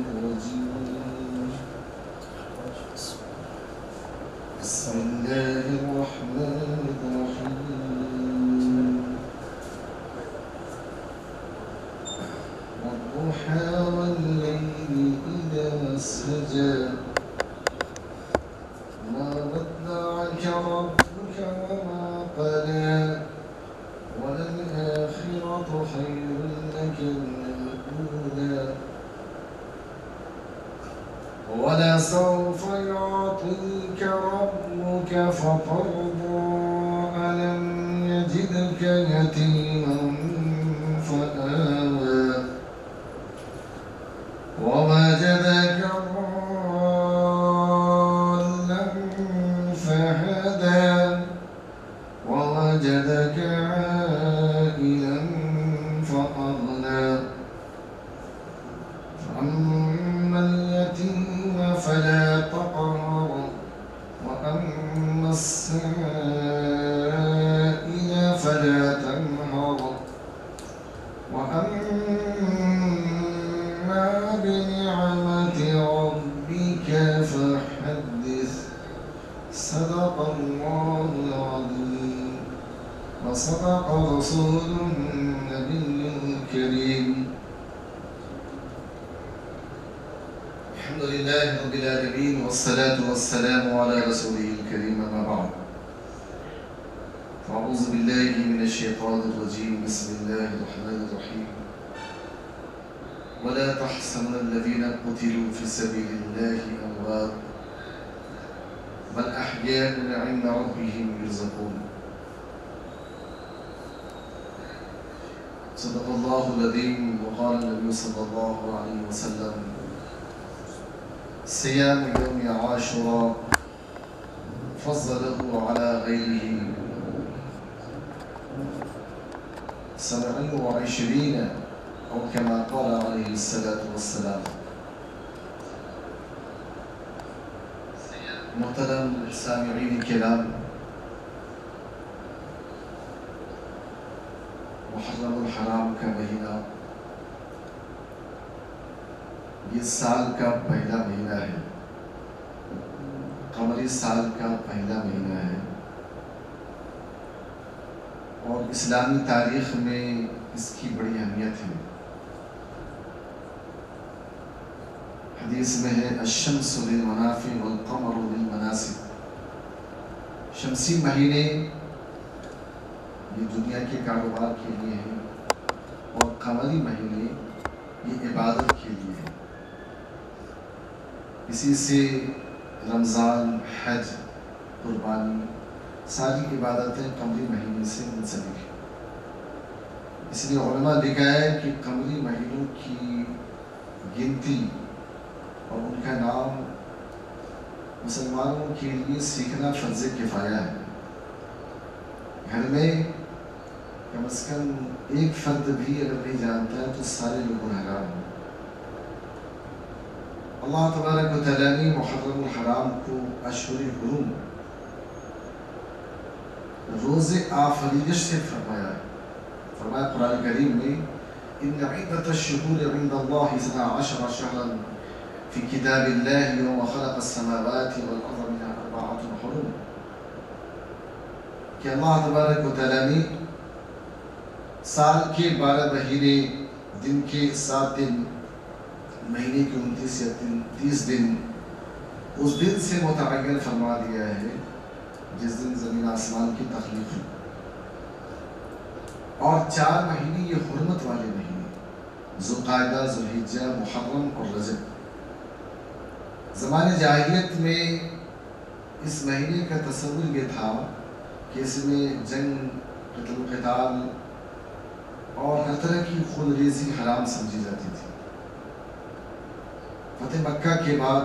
الرجيم. بسم الله الرحمن الرحيم. والضحى والليل إذا سجى ما ودعك ربك وما قلى وللآخرة خير لك من الأولى ولسوف يعطيك ربك فترضى ألم يجدك يتيما فآوى ووجدك ضالا فهدى ووجدك عائلا فأغنى فأما اليتيم فلا تقهر وأما السائل فلا تنهر وأما بنعمة ربك فحدث. صدق الله العظيم وصدق رسوله النبي الكريم. الحمد لله رب العالمين والصلاة والسلام على رسوله الكريم أما بعد. فأعوذ بالله من الشيطان الرجيم. بسم الله الرحمن الرحيم. ولا تحسبن الذين قتلوا في سبيل الله أموات بل أحياء عند ربهم يرزقون. صدق الله العظيم. وقال النبي صلى الله عليه وسلم صيام يوم عاشوراء فضله على غيره 27 أو كما قال عليه الصلاة والسلام. محترم سامعین کرام، محرم الحرام کا مہینہ یہ سال کا پہلا مہینہ ہے، قمری سال کا پہلا مہینہ ہے، اور اسلامی تاریخ میں اس کی بڑی اہمیت ہے۔ حدیث میں ہے الشمس للمنافع والقمر للمناسب۔ شمسی مہینے یہ دنیا کے کاروبار کے لیے ہیں، اور قمری مہینے یہ عبادت کے لیے ہیں۔ اسی سے رمضان، حج، قربانی ساری عبادتیں قمری مہینے سے منسلک ہیں۔ اس لیے علماء لکھا ہے کہ قمری مہینوں کی گنتی اور ان کا نام مسلمانوں کے لیے سیکھنا فرض کفایہ ہے۔ گھر میں کم از کم ایک فرد بھی اگر نہیں جانتا ہے تو سارے لوگ گنہگار ہیں۔ اللہ تبارک و تعالیٰ نے محرم الحرام کو اشہر حرم روز آفریدش سے فرمایا ہے۔ فرمایا قرآن کریم میں ان عدت الشہور عند اللہ 12 شہرا فی کتاب اللہ یوم خلق السماوات والارض منها 4 حرم، کہ اللہ تبارک و تعالیٰ نے سال کے 12 مہینے، دن کے 7 دن، مہینے کے 29 یا 30 دن اس دن سے متعین فرما دیا ہے جس دن زمین آسمان کی تخلیق ہے، اور 4 مہینے یہ حرمت والے مہینے ذوالقعدہ، ذوالحجہ، محرم اور رجب۔ زمانے جاہلیت میں اس مہینے کا تصور یہ تھا کہ اس میں جنگ، قتل و قتال اور ہر طرح کی خون ریزی حرام سمجھی جاتی تھی۔ فتح مکہ کے بعد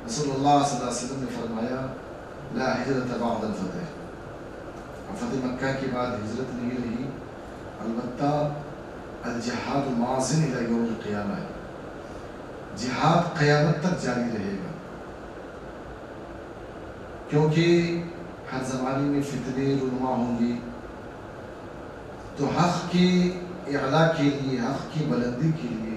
رسول اللہ صلی اللہ علیہ وسلم نے فرمایا لا ہجرت بعد الفتح، اور فتح مکہ کے بعد ہجرت نہیں رہی، البتہ الجہاد ماضٍ الی یوم القیامہ ہے، جہاد قیامت تک جاری رہے گا، کیونکہ ہر زمانے میں فتنے رونما ہوں گی، تو حق کے اعلیٰ کے لیے، حق کی بلندی کے لیے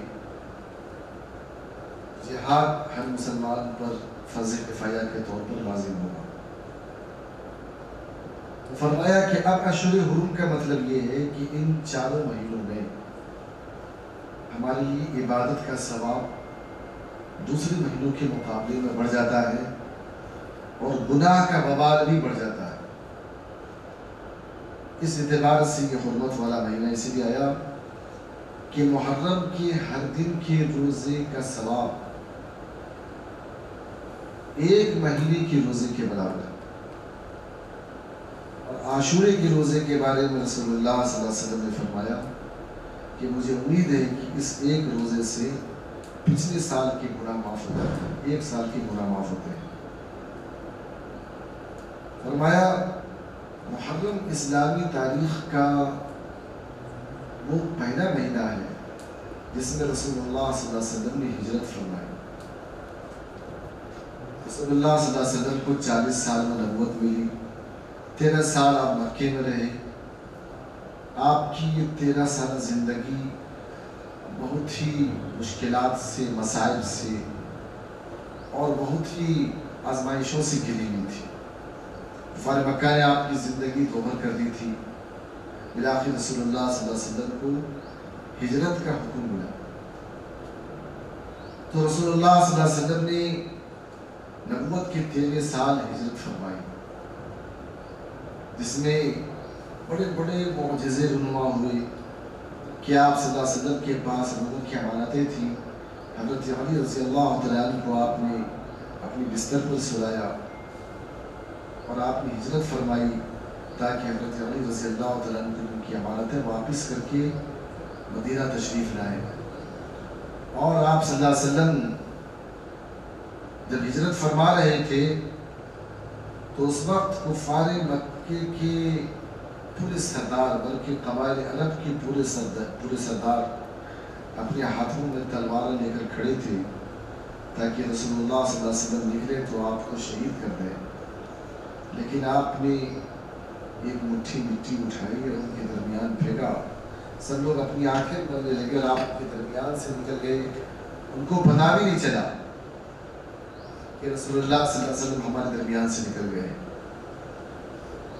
جہاد ہر مسلمان پر فرض کفایہ کے طور پر لازم ہوگا۔ تو فرمایا کہ اب اشہر حرم کا مطلب یہ ہے کہ ان چاروں مہینوں میں ہماری عبادت کا ثواب دوسرے مہینوں کے مقابلے میں بڑھ جاتا ہے اور گناہ کا وبال بھی بڑھ جاتا ہے۔ اس اعتبار سے یہ حرمت والا مہینہ اس لیے آیا کہ محرم کے ہر دن کے روزے کا ثواب ایک مہینے کے روزے کے برابر ہے۔ اور عاشورے کے روزے کے بارے میں رسول اللہ صلی اللہ علیہ وسلم نے فرمایا کہ مجھے امید ہے کہ اس ایک روزے سے پچھلے سال کے گناہ معاف ہوتے ہیں، ایک سال کے گناہ معاف ہوتے ہیں۔ فرمایا محرم اسلامی تاریخ کا وہ پہلا مہینہ ہے جس میں رسول اللہ صلی اللہ علیہ وسلم نے ہجرت فرمائی۔ رسول اللہ صلی اللہ علیہ وسلم کو 40 سال میں نبوت ملی، 13 سال آپ مکے میں رہے۔ آپ کی یہ 13 سال زندگی بہت ہی مشکلات سے، مسائل سے اور بہت ہی آزمائشوں سے گھری ہوئی تھی۔ کفار مکہ نے آپ کی زندگی دوبھر کر دی تھی۔ بالآخر رسول اللہ صلی اللہ علیہ وسلم کو ہجرت کا حکم ملا، تو رسول اللہ صلی اللہ علیہ وسلم نے نبوت کے 13 سال ہجرت فرمائی، جس میں بڑے بڑے معجزے رونما ہوئے کہ آپ صلی اللہ علیہ وسلم کے پاس لوگوں کی امانتیں تھیں۔ حضرت علی رضی اللہ تعالیٰ عنہ کو آپ نے اپنی بستر پر سلایا اور آپ نے ہجرت فرمائی تاکہ حضرت علی رضی اللہ تعالیٰ عنہ ان کی امانتیں واپس کر کے مدینہ تشریف لائے۔ اور آپ صلی اللہ علیہ وسلم جب ہجرت فرما رہے تھے تو اس وقت کفار مکے کے پورے سردار، بلکہ قبائل عرب کے پورے سردار اپنے ہاتھوں میں تلوار لے کر کھڑے تھے تاکہ رسول اللہ صلی اللہ علیہ وسلم نکلے تو آپ کو شہید کر دیں، لیکن آپ نے ایک مٹھی مٹی اٹھائی اور ان کے درمیان پھینکا۔ سب لوگ اپنی آنکھیں بندنے لگے اور آپ کے درمیان سے نکل گئے۔ ان کو پتہ بھی نہیں چلا کہ رسول اللہ صلی اللہ علیہ وسلم ہمارے درمیان سے نکل گئے۔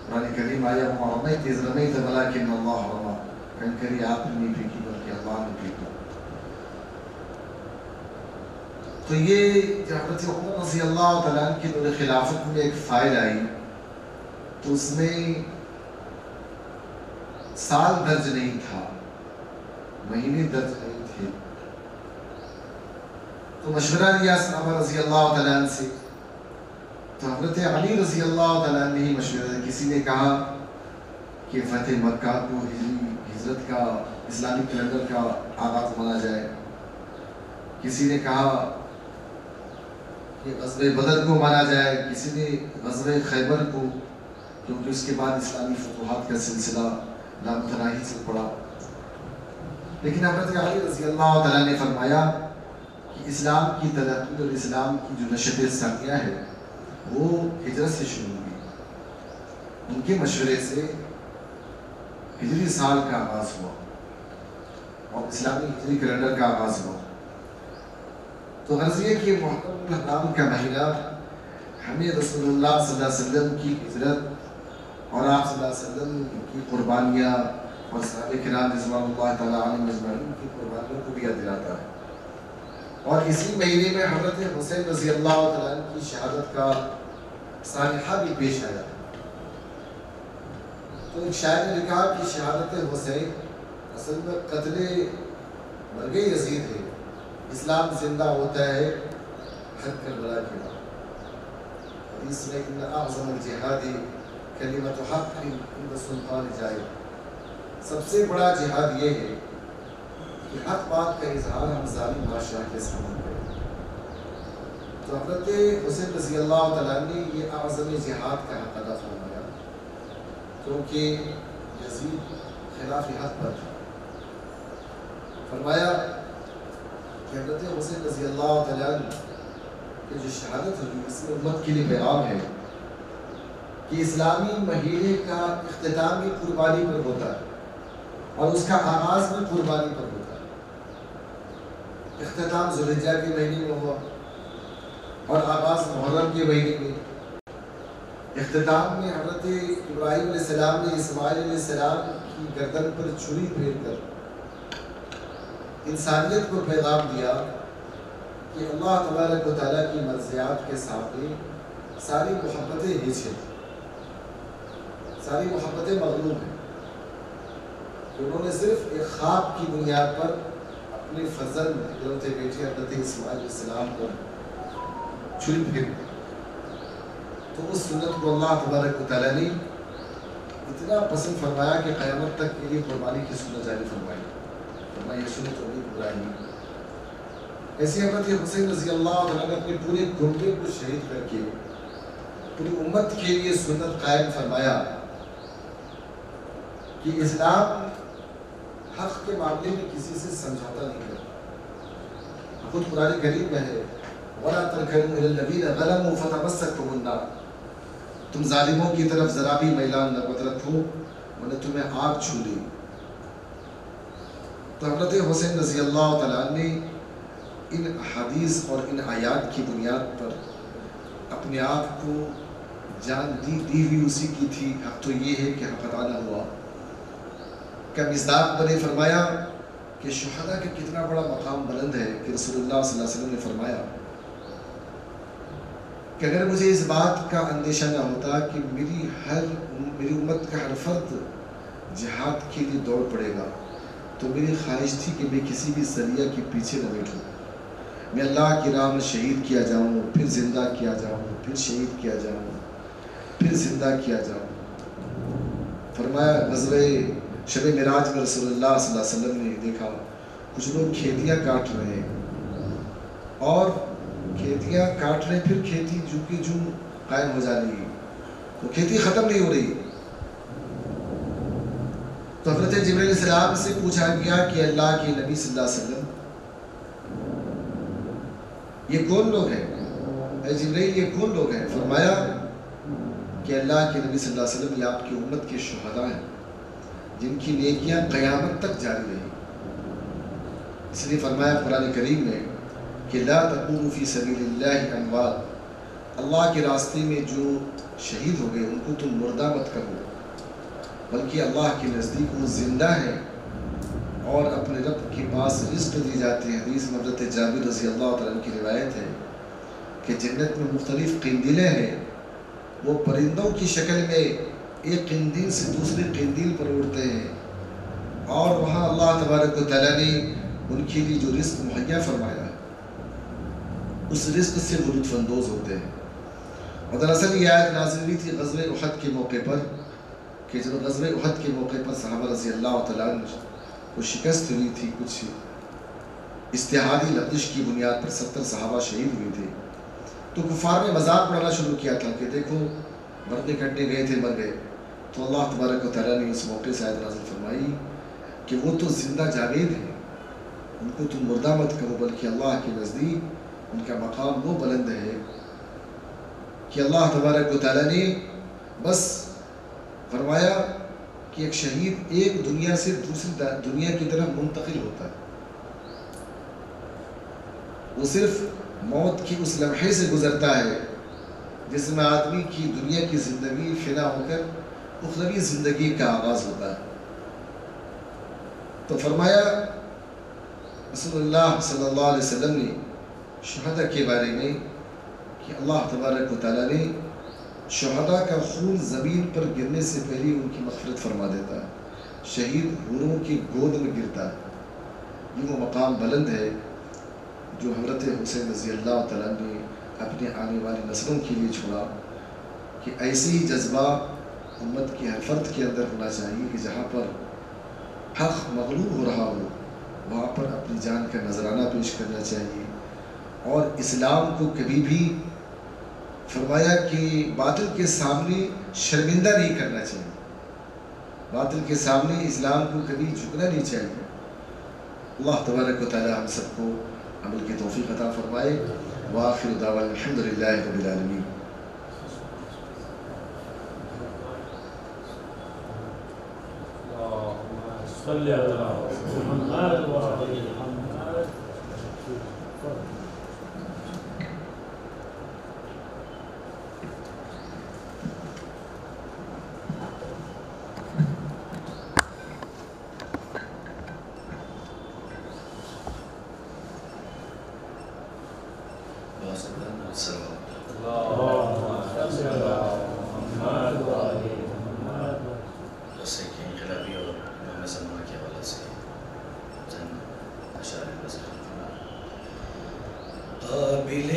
قرآن کریم آیا وَرَمَيْتَ إِذْ رَمَيْتَ وَلَكِنَّ اللَّهَ رَمَى، کنکری آپ نے نہیں پھینکی بلکہ اللہ نے پھینکی۔ تو یہ حضرت عمر رضی اللہ تعالیٰ عنہ کی دور خلافت میں ایک فائل آئی تو اس میں سال درج نہیں تھا، مہینے درج نہیں تھے، تو مشورہ لیا صحابہ رضی اللہ تعالیٰ عنہ سے، تو حضرت علی رضی اللہ تعالیٰ عنہ نے ہی مشورہ دیا۔ کسی نے کہا کہ فتح مکہ کو ہجرت کا اسلامی کیلنڈر کا آغاز مانا جائے، کسی نے کہا کہ غزوہ بدر کو مانا جائے، کسی نے غزوہ خیبر کو، کیونکہ اس کے بعد اسلامی فتوحات کا سلسلہ لامتناہی سے پڑا۔ لیکن حضرت علی رضی اللہ تعالیٰ نے فرمایا کہ اسلام کی ترقی اور اسلام کی جو نشت ثانیہ ہے وہ ہجرت سے شروع ہوئی۔ ان کے مشورے سے ہجری سال کا آغاز ہوا اور اسلامی ہجری کیلنڈر کا آغاز ہوا۔ تو غرض یہ کہ محرم الحرام کا مہینہ ہمیں رسول اللہ صلی اللہ علیہ وسلم کی ہجرت اور آپ صلی اللہ علیہ وسلم کی قربانیاں اور صحابہ کرام رضوان اللہ تعالیٰ عنہم اجمعین کی قربانیوں کو بھی یاد دلاتا ہے۔ اور اسی مہینے میں حضرت حسین رضی اللہ تعالیٰ عنہ کی شہادت کا سانحہ بھی پیش آیا۔ تو ایک شاعر نے لکھا کہ شہادت حسین اصل میں قتل مرگ یزید ہے، اسلام زندہ ہوتا ہے حق کربلا کے بعد۔ حدیث میں ان اعظم الجہاد کلمۃ حق عند سلطان جائر، سب سے بڑا جہاد یہ ہے کہ حق بات کا اظہار ہم ظالم بادشاہ کے سامنے کریں۔ تو حضرت حسین رضی اللہ تعالیٰ نے یہ اعظم جہاد کا حق ادا فرمایا، کیونکہ یزید خلاف حق پر تھا۔ فرمایا کہ حضرت حسین رضی اللہ تعالیٰ کی جو شہادت ہوئی اس میں امت کے لیے پیغام ہے کہ اسلامی مہینے کا اختتام بھی قربانی پر ہوتا ہے اور اس کا آغاز بھی قربانی پر ہوتا ہے۔ اختتام ذوالحجہ کے مہینے میں ہوا اور آغاز محرم کے مہینے میں۔ اختتام میں حضرت ابراہیم علیہ السلام نے اسماعیل علیہ السلام کی گردن پر چھری پھیر کر انسانیت کو پیغام دیا کہ اللہ تبارک و تعالیٰ کی مرضیات کے سامنے ساری محبتیں ہیچ ہیں، ساری محبتیں مغلوب ہیں۔ انہوں نے صرف ایک خواب کی بنیاد پر اپنے فرزند اکلوتے بیٹے حضرت اسماعیل علیہ السلام کو چھری پھیر دی۔ تو اس سنت کو اللہ تبارک و تعالیٰ نے اتنا پسند فرمایا کہ قیامت تک کے لیے قربانی کی سنت جاری فرمائی، فرمایا یہ سنت ہوگی ابراہیم۔ ایسی حضرت حسین رضی اللہ عنہ نے اپنے پورے گھوڑے کو شہید کر کے پوری امت کے لیے سنت قائم فرمایا کہ اسلام حق کے معاملے میں کسی سے سمجھوتا نہیں کرتا۔ خود قرآن کریم میں ہے وَلَا تَرْكَنُوا إِلَى الَّذِينَ ظَلَمُوا فَتَمَسَّكْهُمُ النَّارُ، تم ظالموں کی طرف ذرا بھی میلان نہ رکھو ورنہ تمہیں آگ چھو لے۔ تو حضرت حسین رضی اللہ تعالیٰ نے ان حدیث اور ان آیات کی بنیاد پر اپنے آپ کو جان دی ہوئی اسی کی تھی۔ اب تو یہ ہے کہ حق ادا نہ ہوا کا مصداق بنے۔ فرمایا کہ شہداء کا کتنا بڑا مقام بلند ہے کہ رسول اللہ صلی اللہ علیہ وسلم نے فرمایا کہ اگر مجھے اس بات کا اندیشہ نہ ہوتا کہ میری امت کا ہر فرد جہاد کے لیے دوڑ پڑے گا تو میری خواہش تھی کہ میں کسی بھی ذریعہ کے پیچھے نہ بیٹھوں، میں اللہ کی راہ میں شہید کیا جاؤں، پھر زندہ کیا جاؤں، پھر شہید کیا جاؤں، پھر زندہ کیا جاؤں۔ فرمایا غزوہ شب معراج میں رسول اللہ صلی اللہ علیہ وسلم نے دیکھا کچھ لوگ کھیتیاں کاٹ رہے ہیں اور کھیتیاں کاٹ رہے ہیں، پھر کھیتی جو کی جو قائم ہو جا رہی ہے، وہ کھیتی ختم نہیں ہو رہی۔ تو حضرت جبرائیل علیہ السلام سے پوچھا گیا کہ اللہ کے نبی صلی اللہ علیہ وسلم یہ کون لوگ ہیں؟ اے جبرائیل یہ کون لوگ ہیں؟ فرمایا کہ اللہ کے نبی صلی اللہ علیہ وسلم یہ آپ کی امت کے شہداء ہیں جن کی نیکیاں قیامت تک جاری رہی۔ اس لیے فرمایا قرآن کریم میں کہ لا تکونوا فی سبیل اللہ اموات، اللہ کے راستے میں جو شہید ہو گئے ان کو تم مردہ مت کہو، بلکہ اللہ کے نزدیک وہ زندہ ہیں اور اپنے رب کے پاس رزق دی جاتے ہیں۔ حدیث میں حضرت جابر رضی اللہ تعالیٰ عنہ کی روایت ہے کہ جنت میں مختلف قندیلیں ہیں، وہ پرندوں کی شکل میں ایک قندیل سے دوسرے قندیل پر اڑتے ہیں، اور وہاں اللہ تبارک و تعالیٰ نے ان کے لیے جو رزق مہیا فرمایا ہے اس رزق سے وہ لطف اندوز ہوتے ہیں۔ اور دراصل یہ آیت نازل ہوئی تھی غزوہ احد کے موقع پر کہ جب غزوہ احد کے موقع پر صحابہ رضی اللہ تعالیٰ عنہ کو شکست ہوئی تھی، کچھ استحادی لغزش کی بنیاد پر 70 صحابہ شہید ہوئے تھے، تو کفار نے مذاق اڑانا شروع کیا تھا کہ دیکھو مرنے کٹنے گئے تھے مر گئے۔ تو اللہ تبارک و تعالیٰ نے اس موقع سے آیت نازل فرمائی کہ وہ تو زندہ جاوید ہیں، ان کو تم مردہ مت کرو، بلکہ اللہ کے نزدیک ان کا مقام وہ بلند ہے کہ اللہ تبارک و تعالیٰ نے بس فرمایا کہ ایک شہید ایک دنیا سے دوسری دنیا کی طرف منتقل ہوتا ہے، وہ صرف موت کی اس لمحے سے گزرتا ہے جس میں آدمی کی دنیا کی زندگی فنا ہو کر اخروی زندگی کا آغاز ہوتا ہے۔ تو فرمایا رسول اللہ صلی اللہ علیہ وسلم نے شہداء کے بارے میں کہ اللہ تبارک و تعالیٰ نے شہداء کا خون زمین پر گرنے سے پہلے ان کی مغفرت فرما دیتا ہے، شہید حوروں کی گود میں گرتا ہے۔ یہ وہ مقام بلند ہے جو حضرت حسین رضی اللہ تعالیٰ نے اپنے آنے والی نسلوں کے لیے چھوڑا کہ ایسے ہی جذبہ امت کے ہر فرد کے اندر ہونا چاہیے کہ جہاں پر حق مغلوب ہو رہا ہو وہاں پر اپنی جان کا نذرانہ پیش کرنا چاہیے، اور اسلام کو کبھی بھی فرمایا کہ باطل کے سامنے شرمندہ نہیں کرنا چاہیے، باطل کے سامنے اسلام کو کبھی جھکنا نہیں چاہیے۔ اللہ تبارک و تعالی ہم سب کو عمل کی توفیق عطا فرمائے۔ وآخر دعوانا الحمدللہ رب العالمین۔ صلی اللہ علیہ وسلم۔ جیسے کہ انقلابی اور امام زمانہ کے حوالے سے چند اشعار نظر قابل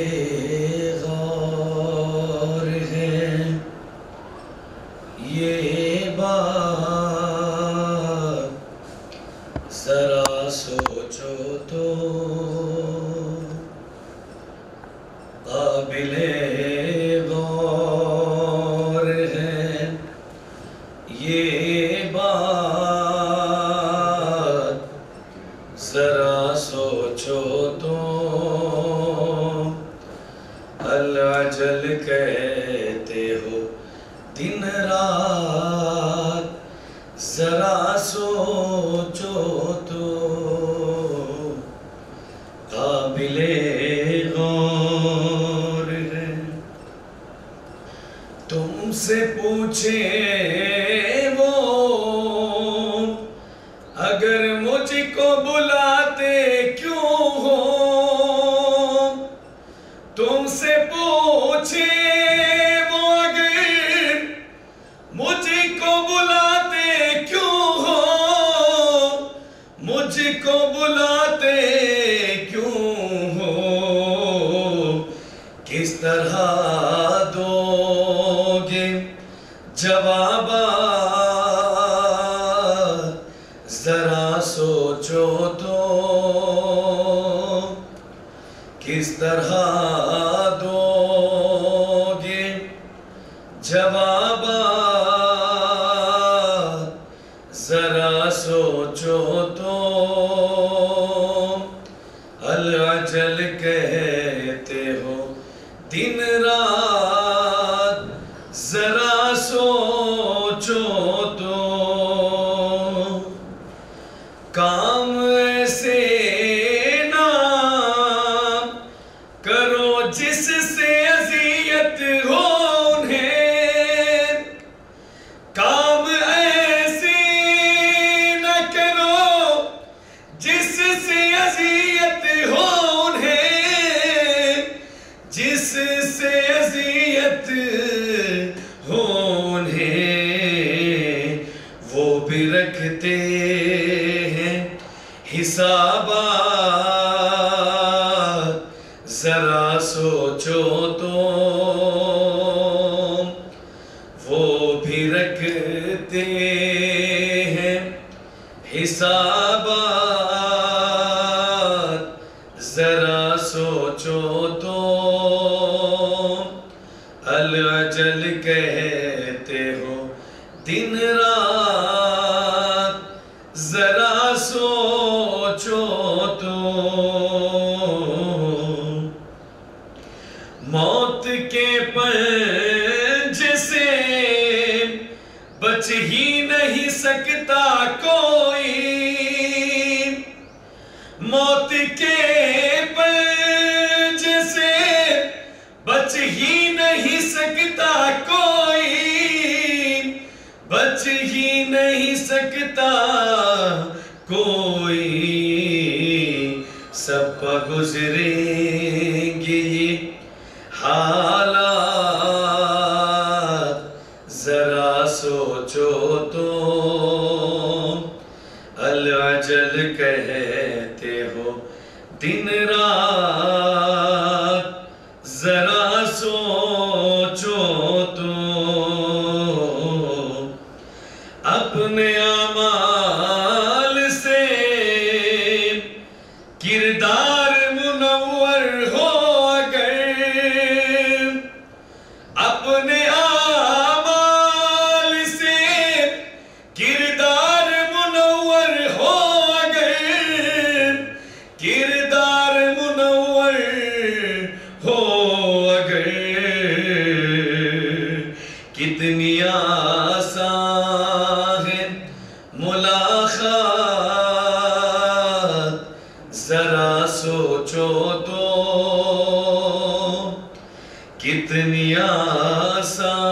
غور ہے یہ بات ذرا سوچو تو قابل غور ہے یہ بات ذرا سوچو تو العجل کہتے ہو دن رات ذرا سوچو تو قابل غور ہے تم سے پوچھے وہ اگر مجھ کو بلاتے کیوں ہو تم سے پوچھے وہ اگر مجھ کو بلاتے کیوں ہو مجھ کو بلاتے کیوں ہو کس طرح دو گے جوابات ذرا سوچو تو کس طرح دو گے جوابات ذرا سوچو تو العجل کہتے ہو دن رات ذرا سوچو تو کام ایسے نہ کرو جس سے اذیت ہو انہیں کام ایسے نہ کرو جس سے اذیت ہو انہیں جس سے اذیت ہو انہیں وہ بھی رکھتے ہیں حسابات ذرا سوچو تو وہ بھی رکھتے ہیں حسابات ذرا سوچو تو العجل کہتے ہو دن رات ذرا سوچو تو موت کے پنجے سے بچ ہی نہیں سکتا کوئی موت کے پنجے سے بچ ہی نہیں سکتا کوئی بچ ہی نہیں سکتا کوئی سب پہ گزریں گے یہ حالات ذرا سوچو تو العجل کہتے ہو دن رات ذرا سوچو تو اپنے اعمال سے کردار منور ہو اگر اپنے اعمال سے کردار منور ہو اگر کردار منور ہو اگر کتنی آسان ہے ملاقات ذرا سوچو تو کتنی آسان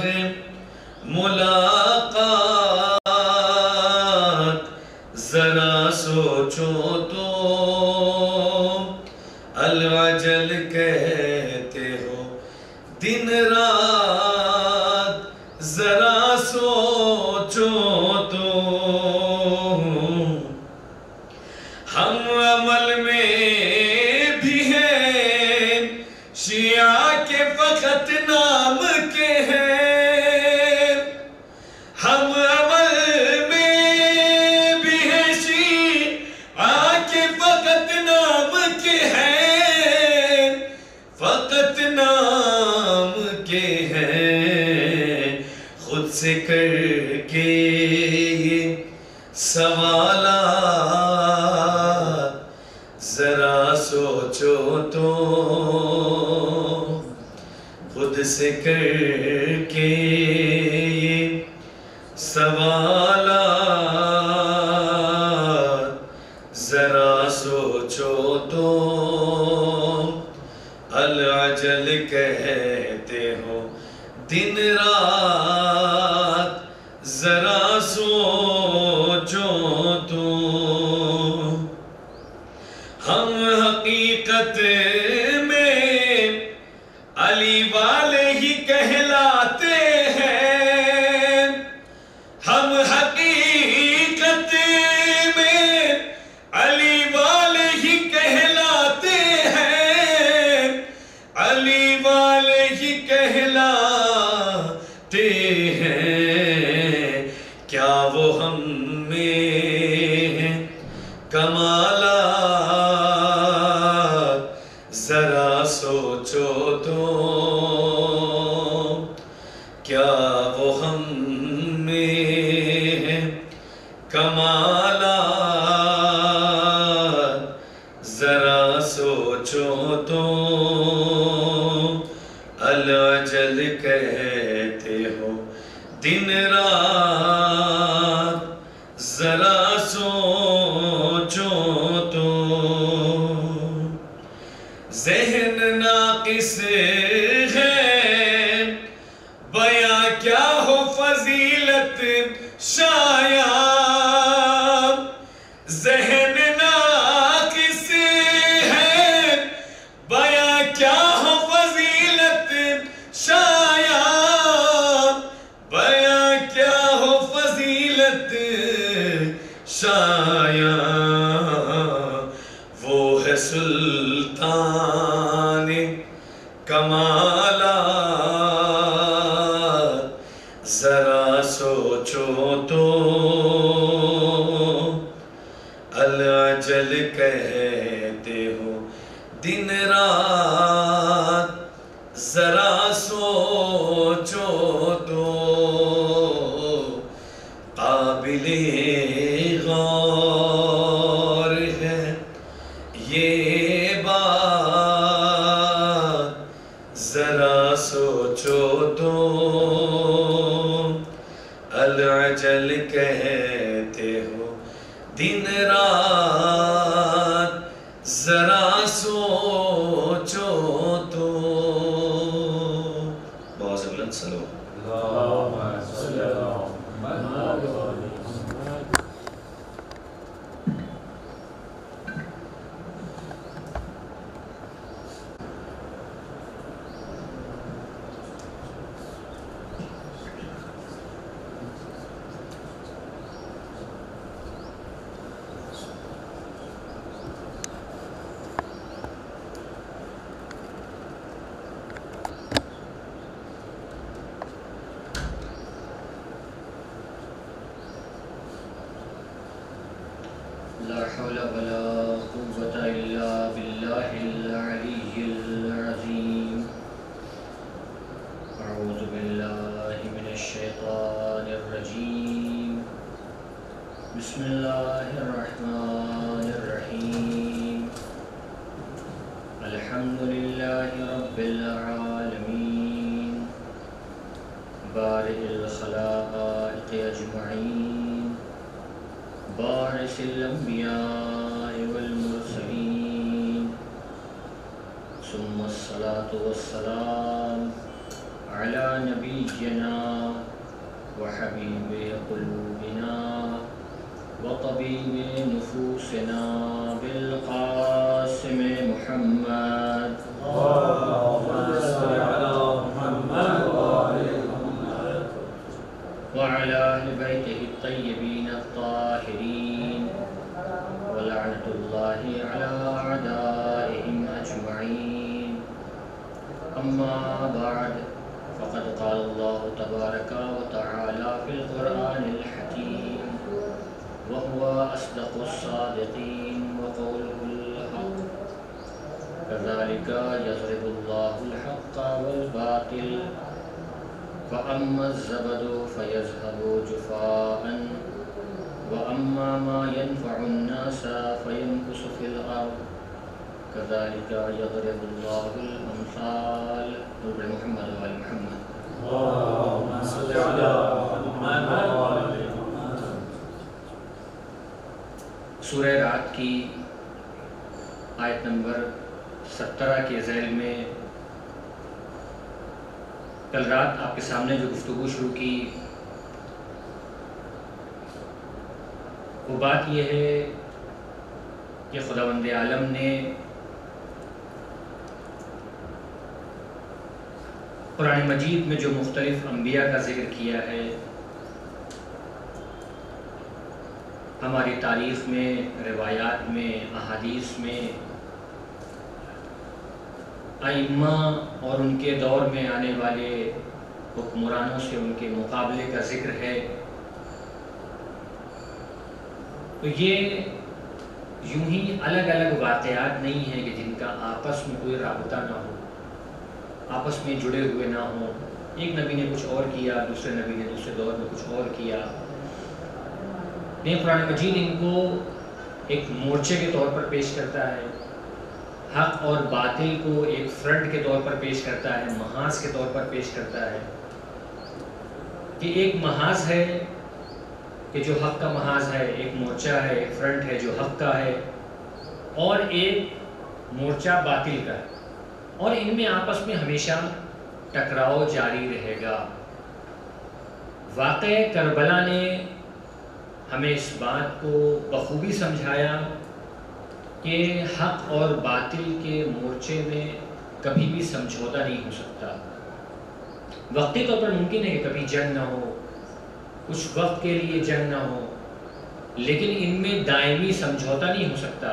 ہے ملاقات ذرا سوچو تو العجل العجل کہتے ہو دن رات ذرا سوچو تو ہم عمل میں بھی ہیں شیعہ کے فقط نام کے ہیں ہم عمل میں بھی ہیں شیعہ کے فقط نام کے ہیں فقط نام کے ہیں خود سے کر کے یہ سوالات ذرا سوچو تو خود سے کر کے یہ سوالات ذرا سوچو تو العجل کہتے ہو دن رات ذرا سوچو تو ہم حقیقت میں علی والے ہی کہلاتے ہیں ہم حقیقت میں علی والے ہی کہلاتے ہیں علی والے ہی کہلاتے ہیں کیا وہ ہم میں ہیں کمالات ذرا سوچو تو کیا وہ ہم میں ہیں کمالات ذرا سوچو تو العجل کہتے ہو دن رات ذرا سوچو تو ذہن ناقص ہے بیاں کیا ہو فضیلت شایا ذہن ناقص ہے بیاں کیا ہو فضیلت شایا بیاں کیا ہو فضیلت شایا وہ ہے سلطان کمالات ذرا سوچو تو العجل کہتے ہو دن رات ذرا سوچو تو قابل غور ہے یہ بات ذرا سوچو تو العجل کہتے ہو دن رات ذرا سوچو تو بہت بلند سلو لا حول ولا قوة إلا بالله العلي العظيم أعوذ بالله من الشيطان الرجيم بسم الله الرحمن الرحيم الحمد لله رب العالمين بارئ الخلائق أجمعين باعث الأنبياء والمرسلين ثم الصلاة والسلام على نبينا وحبيب قلوبنا وطبيب نفوسنا بالقاسم محمد أما بعد فقد قال الله تبارك وتعالى في القرآن الحكيم وهو أصدق الصادقين وقوله الحق كذلك يضرب الله الحق والباطل فأما الزبد فيذهب جفاء وأما ما ينفع الناس فيمكث في الأرض كذلك يضرب الله الأمثال. نور محمد وآل محمد. اللهم صل على محمد وآل محمد. سورہ رات کی آیت نمبر 17 کے ذیل میں کل رات آپ کے سامنے جو گفتگو شروع کی وہ بات یہ ہے کہ خداوند عالم نے قرآن مجید میں جو مختلف انبیاء کا ذکر کیا ہے، ہماری تاریخ میں، روایات میں، احادیث میں ائمہ اور ان کے دور میں آنے والے حکمرانوں سے ان کے مقابلے کا ذکر ہے، تو یہ یوں ہی الگ الگ واقعات نہیں ہیں کہ جن کا آپس میں کوئی رابطہ نہ ہو، آپس میں جڑے ہوئے نہ ہوں. ایک نبی نے کچھ اور کیا، دوسرے نبی نے دوسرے دور میں کچھ اور کیا. قرآن مجید ان کو ایک مورچے کے طور پر پیش کرتا ہے، حق اور باطل کو ایک فرنٹ کے طور پر پیش کرتا ہے، محاذ کے طور پر پیش کرتا ہے کہ ایک محاذ ہے کہ جو حق کا محاذ ہے، ایک مورچہ ہے، ایک فرنٹ ہے جو حق کا ہے، اور ایک مورچہ باطل کا ہے، اور ان میں آپس میں ہمیشہ ٹکراؤ جاری رہے گا. واقعہ کربلا نے ہمیں اس بات کو بخوبی سمجھایا کہ حق اور باطل کے مورچے میں کبھی بھی سمجھوتا نہیں ہو سکتا. وقتی طور پر ممکن ہے کہ کبھی جنگ نہ ہو، کچھ وقت کے لیے جنگ نہ ہو، لیکن ان میں دائمی سمجھوتا نہیں ہو سکتا.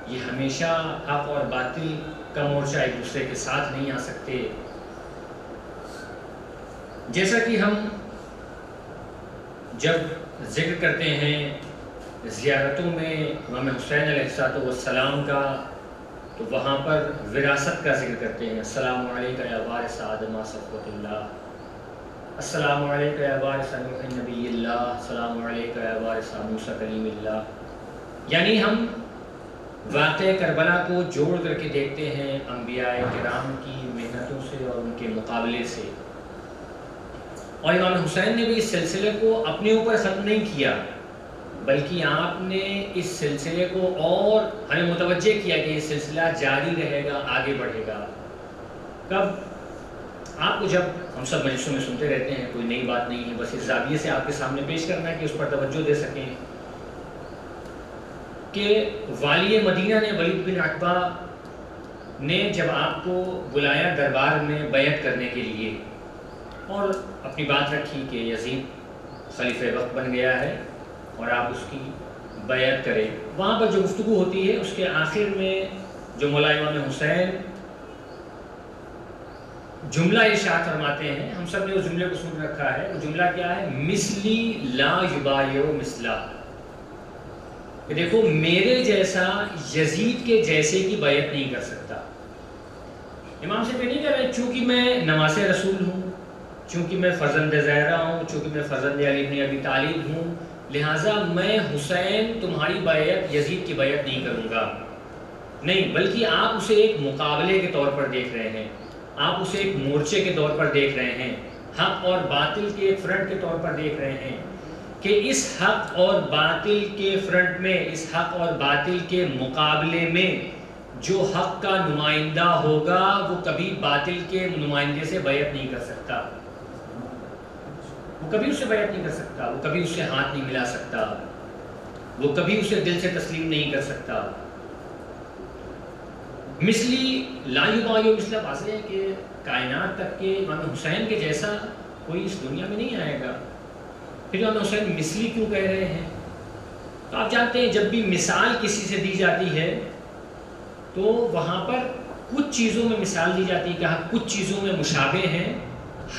یہ ہمیشہ حق اور باطل کا مورچہ ایک دوسرے کے ساتھ نہیں آ سکتے. جیسا کہ ہم جب ذکر کرتے ہیں زیارتوں میں امام حسین علیہ السلام کا، تو وہاں پر وراثت کا ذکر کرتے ہیں. السلام علیکہ یا وارث آدم صفوۃ اللہ، السلام علیکہ یا وارث نوح نبی اللہ، السلام علیکہ یا وارث موسیٰ کلیم اللہ. یعنی ہم واقعہ کربلا کو جوڑ کر کے دیکھتے ہیں انبیاء کرام کی محنتوں سے اور ان کے مقابلے سے. اور امام حسین نے بھی اس سلسلے کو اپنے اوپر ختم نہیں کیا، بلکہ آپ نے اس سلسلے کو اور ہمیں متوجہ کیا کہ یہ سلسلہ جاری رہے گا، آگے بڑھے گا. کب؟ آپ کو جب ہم سب مجلسوں میں سنتے رہتے ہیں، کوئی نئی بات نہیں ہے، بس اس زاویے سے آپ کے سامنے پیش کرنا ہے کہ اس پر توجہ دے سکیں کہ والی مدینہ نے ولید بن عتبہ نے جب آپ کو بلایا دربار میں بیعت کرنے کے لیے اور اپنی بات رکھی کہ یزید خلیفہ وقت بن گیا ہے اور آپ اس کی بیعت کریں، وہاں پر جو گفتگو ہوتی ہے اس کے آخر میں جو مولا امام حسین جملہ ارشاد فرماتے ہیں، ہم سب نے اس جملے کو سن رکھا ہے. وہ جملہ کیا ہے؟ مثلی لا یبایع مثلا، کہ دیکھو میرے جیسا یزید کے جیسے کی بیعت نہیں کر سکتا. امام سے یہ نہیں کہہ رہے چونکہ میں نواسہ رسول ہوں، چونکہ میں فرزند زہرا ہوں، چونکہ میں فرزند علی بن ابی طالب ہوں، لہٰذا میں حسین تمہاری بیعت یزید کی بیعت نہیں کروں گا. نہیں، بلکہ آپ اسے ایک مقابلے کے طور پر دیکھ رہے ہیں، آپ اسے ایک مورچے کے طور پر دیکھ رہے ہیں، حق اور باطل کے ایک فرنٹ کے طور پر دیکھ رہے ہیں کہ اس حق اور باطل کے فرنٹ میں، اس حق اور باطل کے مقابلے میں جو حق کا نمائندہ ہوگا وہ کبھی باطل کے نمائندے سے بیعت نہیں کر سکتا، وہ کبھی اسے بیعت نہیں کر سکتا، وہ کبھی اسے ہاتھ نہیں ملا سکتا، وہ کبھی اسے دل سے تسلیم نہیں کر سکتا. مثلی لا یبایع مثلا واضح ہے کہ کائنات تک کے امام حسین کے جیسا کوئی اس دنیا میں نہیں آئے گا. پھر امام حسین مثلی کیوں کہہ رہے ہیں؟ تو آپ جانتے ہیں جب بھی مثال کسی سے دی جاتی ہے تو وہاں پر کچھ چیزوں میں مثال دی جاتی ہے، کہا کچھ چیزوں میں مشابہ ہیں،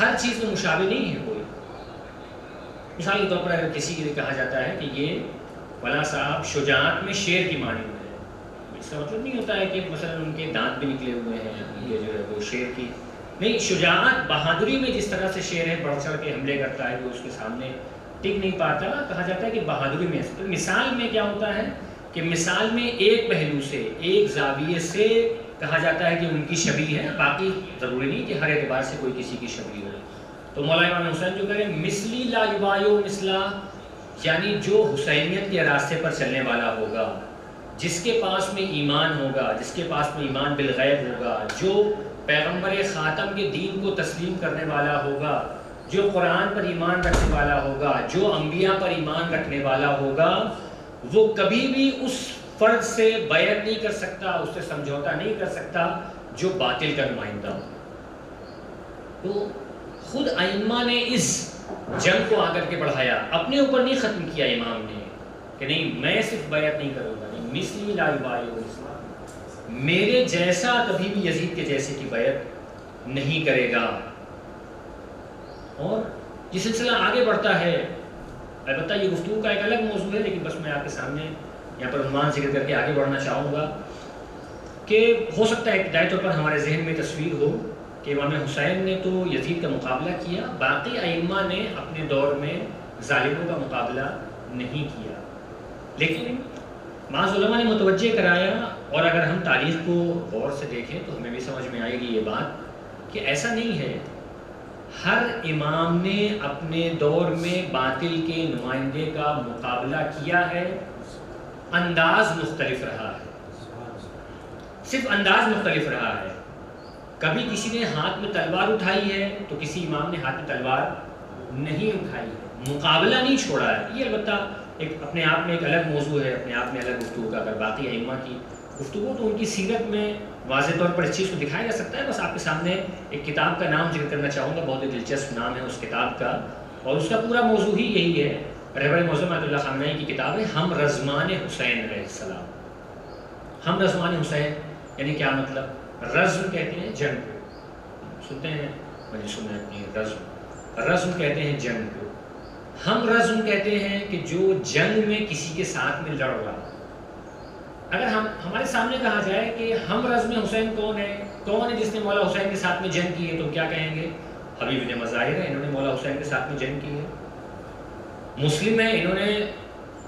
ہر چیز میں مشابہ نہیں ہے کوئی۔ مثال کے طور پر اگر کسی کے لیے کہا جاتا ہے کہ یہ فلاں صاحب شجاعت میں شیر کی مانند ہے، اس کا مطلب نہیں ہوتا ہے کہ مثلا ان کے دانت بھی نکلے ہوئے ہیں، یہ جو ہے وہ شیر کی نہیں، شجاعت بہادری میں جس طرح سے شیر ہے بڑھ چڑھ کے حملے کرتا ہے، وہ اس کے سامنے ٹک نہیں پاتا، کہا جاتا ہے کہ بہادری میں۔ مثال میں کیا ہوتا ہے کہ مثال میں ایک پہلو سے، ایک زاویے سے کہا جاتا ہے کہ ان کی شبیہ ہے، باقی ضروری نہیں کہ ہر اعتبار سے کوئی کسی کی شبیہ ہو۔ تو مولانا امام حسین جو کہہ رہے ہیں مثلی لا یبایو مثلا، یعنی جو حسینیت کے راستے پر چلنے والا ہوگا، جس کے پاس میں ایمان ہوگا، جس کے پاس میں ایمان بالغیب ہوگا، جو پیغمبر خاتم کے دین کو تسلیم کرنے والا ہوگا، جو قرآن پر ایمان رکھنے والا ہوگا، جو انبیاء پر ایمان رکھنے والا ہوگا، وہ کبھی بھی اس فرد سے بیعت نہیں کر سکتا، اس سے سمجھوتا نہیں کر سکتا جو باطل کا نمائندہ ہو۔ تو خود ائمہ نے اس جنگ کو آ کر کے بڑھایا، اپنے اوپر نہیں ختم کیا امام نے کہ نہیں میں صرف بیعت نہیں کروں گا، نہیں مثلی لا یبایع مثلا، میرے جیسا کبھی بھی یزید کے جیسے کی بیعت نہیں کرے گا۔ اور یہ سلسلہ آگے بڑھتا ہے، البتہ یہ گفتگو کا ایک الگ موضوع ہے، لیکن بس میں آپ کے سامنے یہاں پر عنوان ذکر کر کے آگے بڑھنا چاہوں گا کہ ہو سکتا ہے ابتدائی طور پر ہمارے ذہن میں تصویر ہو کہ امام حسین نے تو یزید کا مقابلہ کیا، باقی ائمہ نے اپنے دور میں ظالموں کا مقابلہ نہیں کیا، لیکن بعض علماء نے متوجہ کرایا، اور اگر ہم تاریخ کو غور سے دیکھیں تو ہمیں بھی سمجھ میں آئے گی یہ بات کہ ایسا نہیں ہے، ہر امام نے اپنے دور میں باطل کے نمائندے کا مقابلہ کیا ہے، انداز مختلف رہا ہے، صرف انداز مختلف رہا ہے۔ کبھی کسی نے ہاتھ میں تلوار اٹھائی ہے تو کسی امام نے ہاتھ میں تلوار نہیں اٹھائی ہے، مقابلہ نہیں چھوڑا ہے۔ یہ البتہ ایک اپنے آپ میں ایک الگ موضوع ہے، اپنے آپ میں الگ گفتگو کا، اگر باقی ائمہ کی گفتگو تو ان کی سیرت میں واضح طور پر اس چیز کو دکھایا جا سکتا ہے۔ بس آپ کے سامنے ایک کتاب کا نام ذکر کرنا چاہوں گا، بہت ہی دلچسپ نام ہے اس کتاب کا، اور اس کا پورا موضوع ہی یہی ہے۔ رہبر معظم آیت اللہ خامنہ ای کی کتاب ہے ہم رزمان حسین علیہ السلام۔ ہم رزمان حسین یعنی کیا مطلب؟ رزم کہتے ہیں جنگ کو، سنتے ہیں مجھے سنیں اپنی رزم کہتے ہیں جنگ کو، ہم رزم کہتے ہیں کہ جو جنگ میں کسی کے ساتھ میں لڑ رہا۔ اگر ہمارے سامنے کہا جائے کہ ہم رزم حسین کون ہے جس نے مولا حسین کے ساتھ میں جنگ کی ہے، تو کیا کہیں گے؟ حبیب بن مظاہر ہے، انہوں نے مولا حسین کے ساتھ میں جنگ کی ہے۔ مسلم ہے، انہوں نے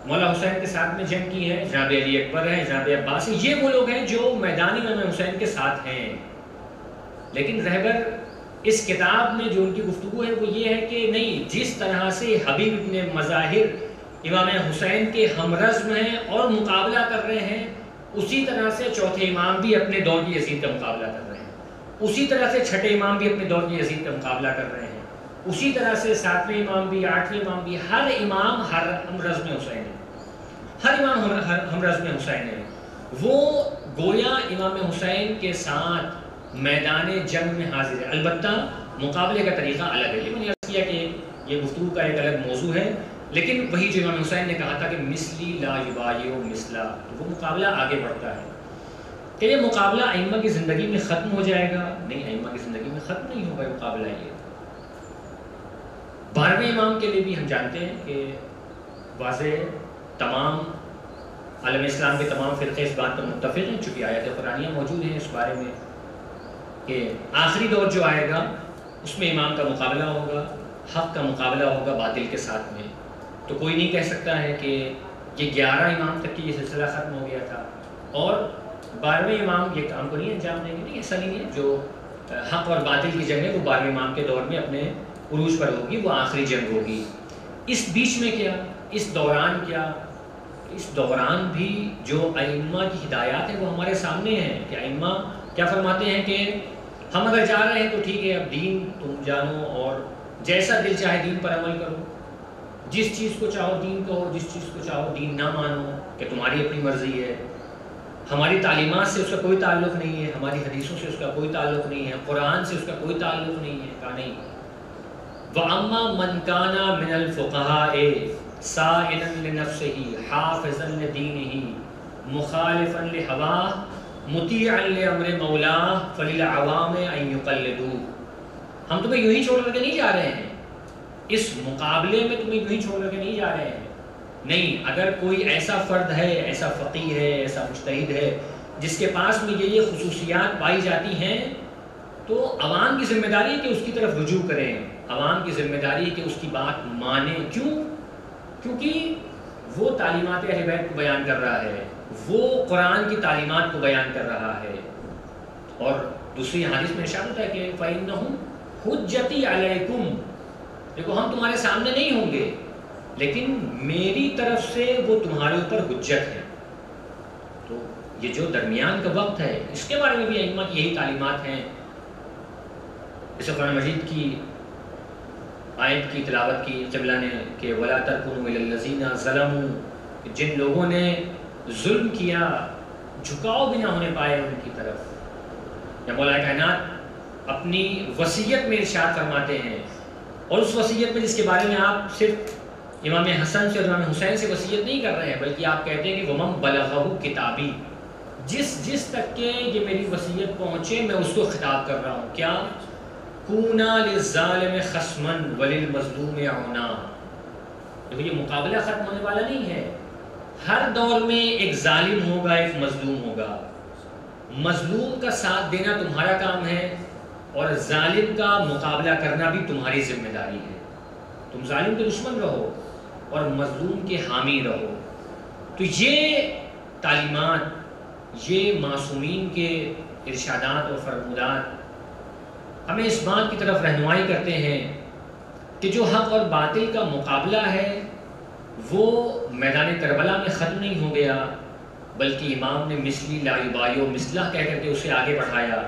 مولا حسین کے ساتھ میں جنگ کی ہے۔ جناب علی اکبر ہے، جناب عباس ہے، یہ وہ لوگ ہیں جو میدانی امام حسین کے ساتھ ہیں۔ لیکن رہبر اس کتاب میں جو ان کی گفتگو ہے وہ یہ ہے کہ نہیں، جس طرح سے حبیب بن مظاہر امام حسین کے ہمرزم ہیں اور مقابلہ کر رہے ہیں، اسی طرح سے چوتھے امام بھی اپنے دور کی یزید کا مقابلہ کر رہے ہیں، اسی طرح سے چھٹے امام بھی اپنے دور کی یزید کا مقابلہ کر رہے ہیں، اسی طرح سے ساتویں امام بھی، آٹھویں امام بھی، ہر امام ہمرزم حسین ہے، ہر امام ہمرزم حسین ہے۔ وہ گویا امام حسین کے ساتھ میدان جنگ میں حاضر ہے، البتہ مقابلے کا طریقہ الگ ہے۔ یہ میں نے عرض کیا کہ یہ گفتگو کا ایک الگ موضوع ہے، لیکن وہی جو امام حسین نے کہا تھا کہ مثلی لا یبایع مثلا، تو وہ مقابلہ آگے بڑھتا ہے۔ کہ یہ مقابلہ ائمہ کی زندگی میں ختم ہو جائے گا؟ نہیں، ائمہ کی زندگی میں ختم نہیں ہوگا مقابلہ۔ یہ 12ویں امام کے لیے بھی ہم جانتے ہیں کہ واضح تمام عالم اسلام کے تمام فرقے اس بات پر متفق ہیں، چونکہ آیات قرآنیہ موجود ہیں اس بارے میں کہ آخری دور جو آئے گا اس میں امام کا مقابلہ ہوگا، حق کا مقابلہ ہوگا باطل کے ساتھ میں۔ تو کوئی نہیں کہہ سکتا ہے کہ یہ 11 امام تک کی یہ سلسلہ ختم ہو گیا تھا اور 12ویں امام یہ کام کو نہیں انجام دیں گے، نہیں، ایسا نہیں ہے۔ جو حق اور باطل کی جنگ ہے وہ 12ویں امام کے دور میں اپنے عروج پر ہوگی، وہ آخری جنگ ہوگی۔ اس بیچ میں کیا، اس دوران کیا، اس دوران بھی جو ائمہ کی ہدایات ہیں وہ ہمارے سامنے ہیں کہ ائمہ کیا فرماتے ہیں کہ ہم اگر جا رہے ہیں تو ٹھیک ہے، اب دین تم جانو اور جیسا دل چاہے دین پر عمل کرو، جس چیز کو چاہو دین کہو، جس چیز کو چاہو دین نہ مانو، کہ تمہاری اپنی مرضی ہے، ہماری تعلیمات سے اس کا کوئی تعلق نہیں ہے، ہماری حدیثوں سے اس کا کوئی تعلق نہیں ہے، قرآن سے اس کا کوئی تعلق نہیں ہے۔ کہا نہیں، وَأَمَّا مَنْ كَانَ مِنَ الْفُقَهَاءِ سَائِلًا لِنَفْسِهِ حَافِظًا لِدِينِهِ مُخَالِفًا لِهَوَاهُ مطیعا لامر مولا فللعوام ان یقلدوا، ہم تمہیں یوں ہی چھوڑ کر کے نہیں جا رہے ہیں، اس مقابلے میں تمہیں یوں ہی چھوڑ کر کے نہیں جا رہے ہیں، نہیں، اگر کوئی ایسا فرد ہے، ایسا فقیہ ہے، ایسا مجتہد ہے جس کے پاس میں یہ خصوصیات پائی جاتی ہیں، تو عوام کی ذمہ داری ہے کہ اس کی طرف رجوع کریں، عوام کی ذمہ داری ہے کہ اس کی بات مانیں۔ کیوں؟ کیونکہ وہ تعلیمات اہل بیت کو بیان کر رہا ہے، وہ قرآن کی تعلیمات کو بیان کر رہا ہے، اور دوسری حدیث میں ارشاد ہوتا ہے کہ فَإِنَّهُمْ حُجَّتِي عَلَيْكُمْ، دیکھو ہم تمہارے سامنے نہیں ہوں گے لیکن میری طرف سے وہ تمہارے اوپر حجت ہے۔ تو یہ جو درمیان کا وقت ہے اس کے بارے میں بھی ائمہ کی یہی تعلیمات ہیں۔ اس قرآن مجید کی آیت کی تلاوت کی قبلہ نے کہ وَلَا تَرْكُنُوا إِلَى الَّذِينَ ظَلَمُوا، جن لوگوں نے ظلم کیا جھکاؤ بھی نہ ہونے پائے ان کی طرف۔ یا مولا کائنات اپنی وصیت میں ارشاد فرماتے ہیں، اور اس وصیت میں جس کے بارے میں آپ صرف امام حسن سے اور امام حسین سے وصیت نہیں کر رہے ہیں بلکہ آپ کہتے ہیں کہ وَمَن بَلَغَهُ کتابی، جس تک کہ یہ میری وصیت پہنچے میں اس کو خطاب کر رہا ہوں۔ کیا؟ کونا للظالم خصما وللمظلوم عونا، دیکھو یہ مقابلہ ختم ہونے والا نہیں ہے، ہر دور میں ایک ظالم ہوگا، ایک مظلوم ہوگا، مظلوم کا ساتھ دینا تمہارا کام ہے اور ظالم کا مقابلہ کرنا بھی تمہاری ذمہ داری ہے۔ تم ظالم کے دشمن رہو اور مظلوم کے حامی رہو۔ تو یہ تعلیمات، یہ معصومین کے ارشادات اور فرمودات ہمیں اس بات کی طرف رہنمائی کرتے ہیں کہ جو حق اور باطل کا مقابلہ ہے وہ میدان کربلا میں ختم نہیں ہو گیا، بلکہ امام نے مثلی لا یبایع مثلہ کہہ کر کے اسے آگے بڑھایا،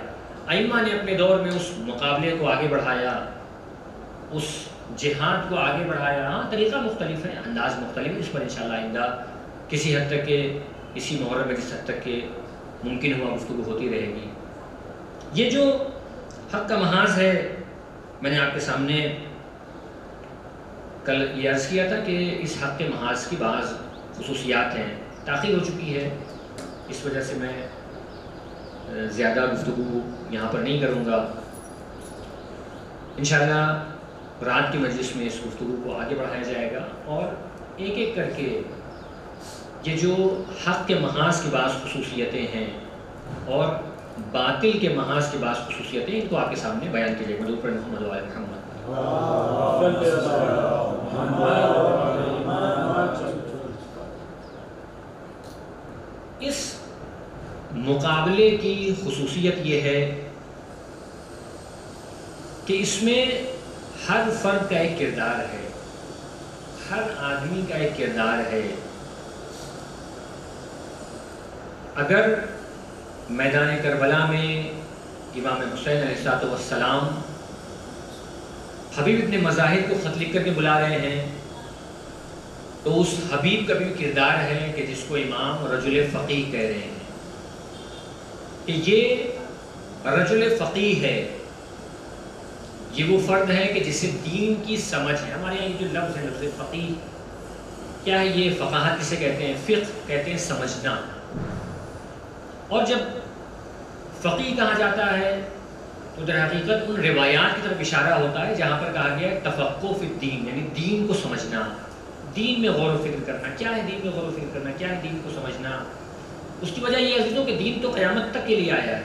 ائمہ نے اپنے دور میں اس مقابلے کو آگے بڑھایا، اس جہاد کو آگے بڑھایا۔ ہاں طریقہ مختلف ہے، انداز مختلف ہے، اس پر انشاءاللہ آئندہ کسی حد تک کہ اسی محرم میں جس حد تک کہ ممکن ہوا گفتگو ہوتی رہے گی۔ یہ جو حق کا محاذ ہے، میں نے آپ کے سامنے کل یہ عرض کیا تھا کہ اس حق کے محاذ کی بعض خصوصیات ہیں، تاخیر ہو چکی ہے، اس وجہ سے میں زیادہ گفتگو یہاں پر نہیں کروں گا۔ انشاءاللہ رات کی مجلس میں اس گفتگو کو آگے بڑھایا جائے گا اور ایک ایک کر کے یہ جو حق کے محاذ کی بعض خصوصیتیں ہیں اور باطل کے محاذ کی بعض خصوصیتیں ان کو آپ کے سامنے بیان کی جائے گی۔ درود پر محمد و آل محمد۔ اس مقابلے کی خصوصیت یہ ہے کہ اس میں ہر فرد کا ایک کردار ہے، ہر آدمی کا ایک کردار ہے۔ اگر میدان کربلا میں امام حسین علیہ السلام حبیب ابن مظاہر کو خط لکھ کر کے بلا رہے ہیں تو اس حبیب کا بھی کردار ہے کہ جس کو امام رجل فقیہ کہہ رہے ہیں کہ یہ رجل فقیہ ہے، یہ وہ فرد ہے کہ جسے دین کی سمجھ ہے۔ ہمارے یہاں یہ جو لفظ ہے لفظ فقیہ کیا ہے؟ یہ فقاہت کسے کہتے ہیں؟ فقہ کہتے ہیں سمجھنا۔ اور جب فقیہ کہا جاتا ہے تو در حقیقت ان روایات کی طرف اشارہ ہوتا ہے جہاں پر کہا گیا ہے تفقہ فی الدین، یعنی دین کو سمجھنا، دین میں غور و فکر کرنا۔ کیا ہے دین میں غور و فکر کرنا؟ کیا ہے دین کو سمجھنا؟ اس کی وجہ یہ عزیزوں کہ دین تو قیامت تک کے لیے آیا ہے۔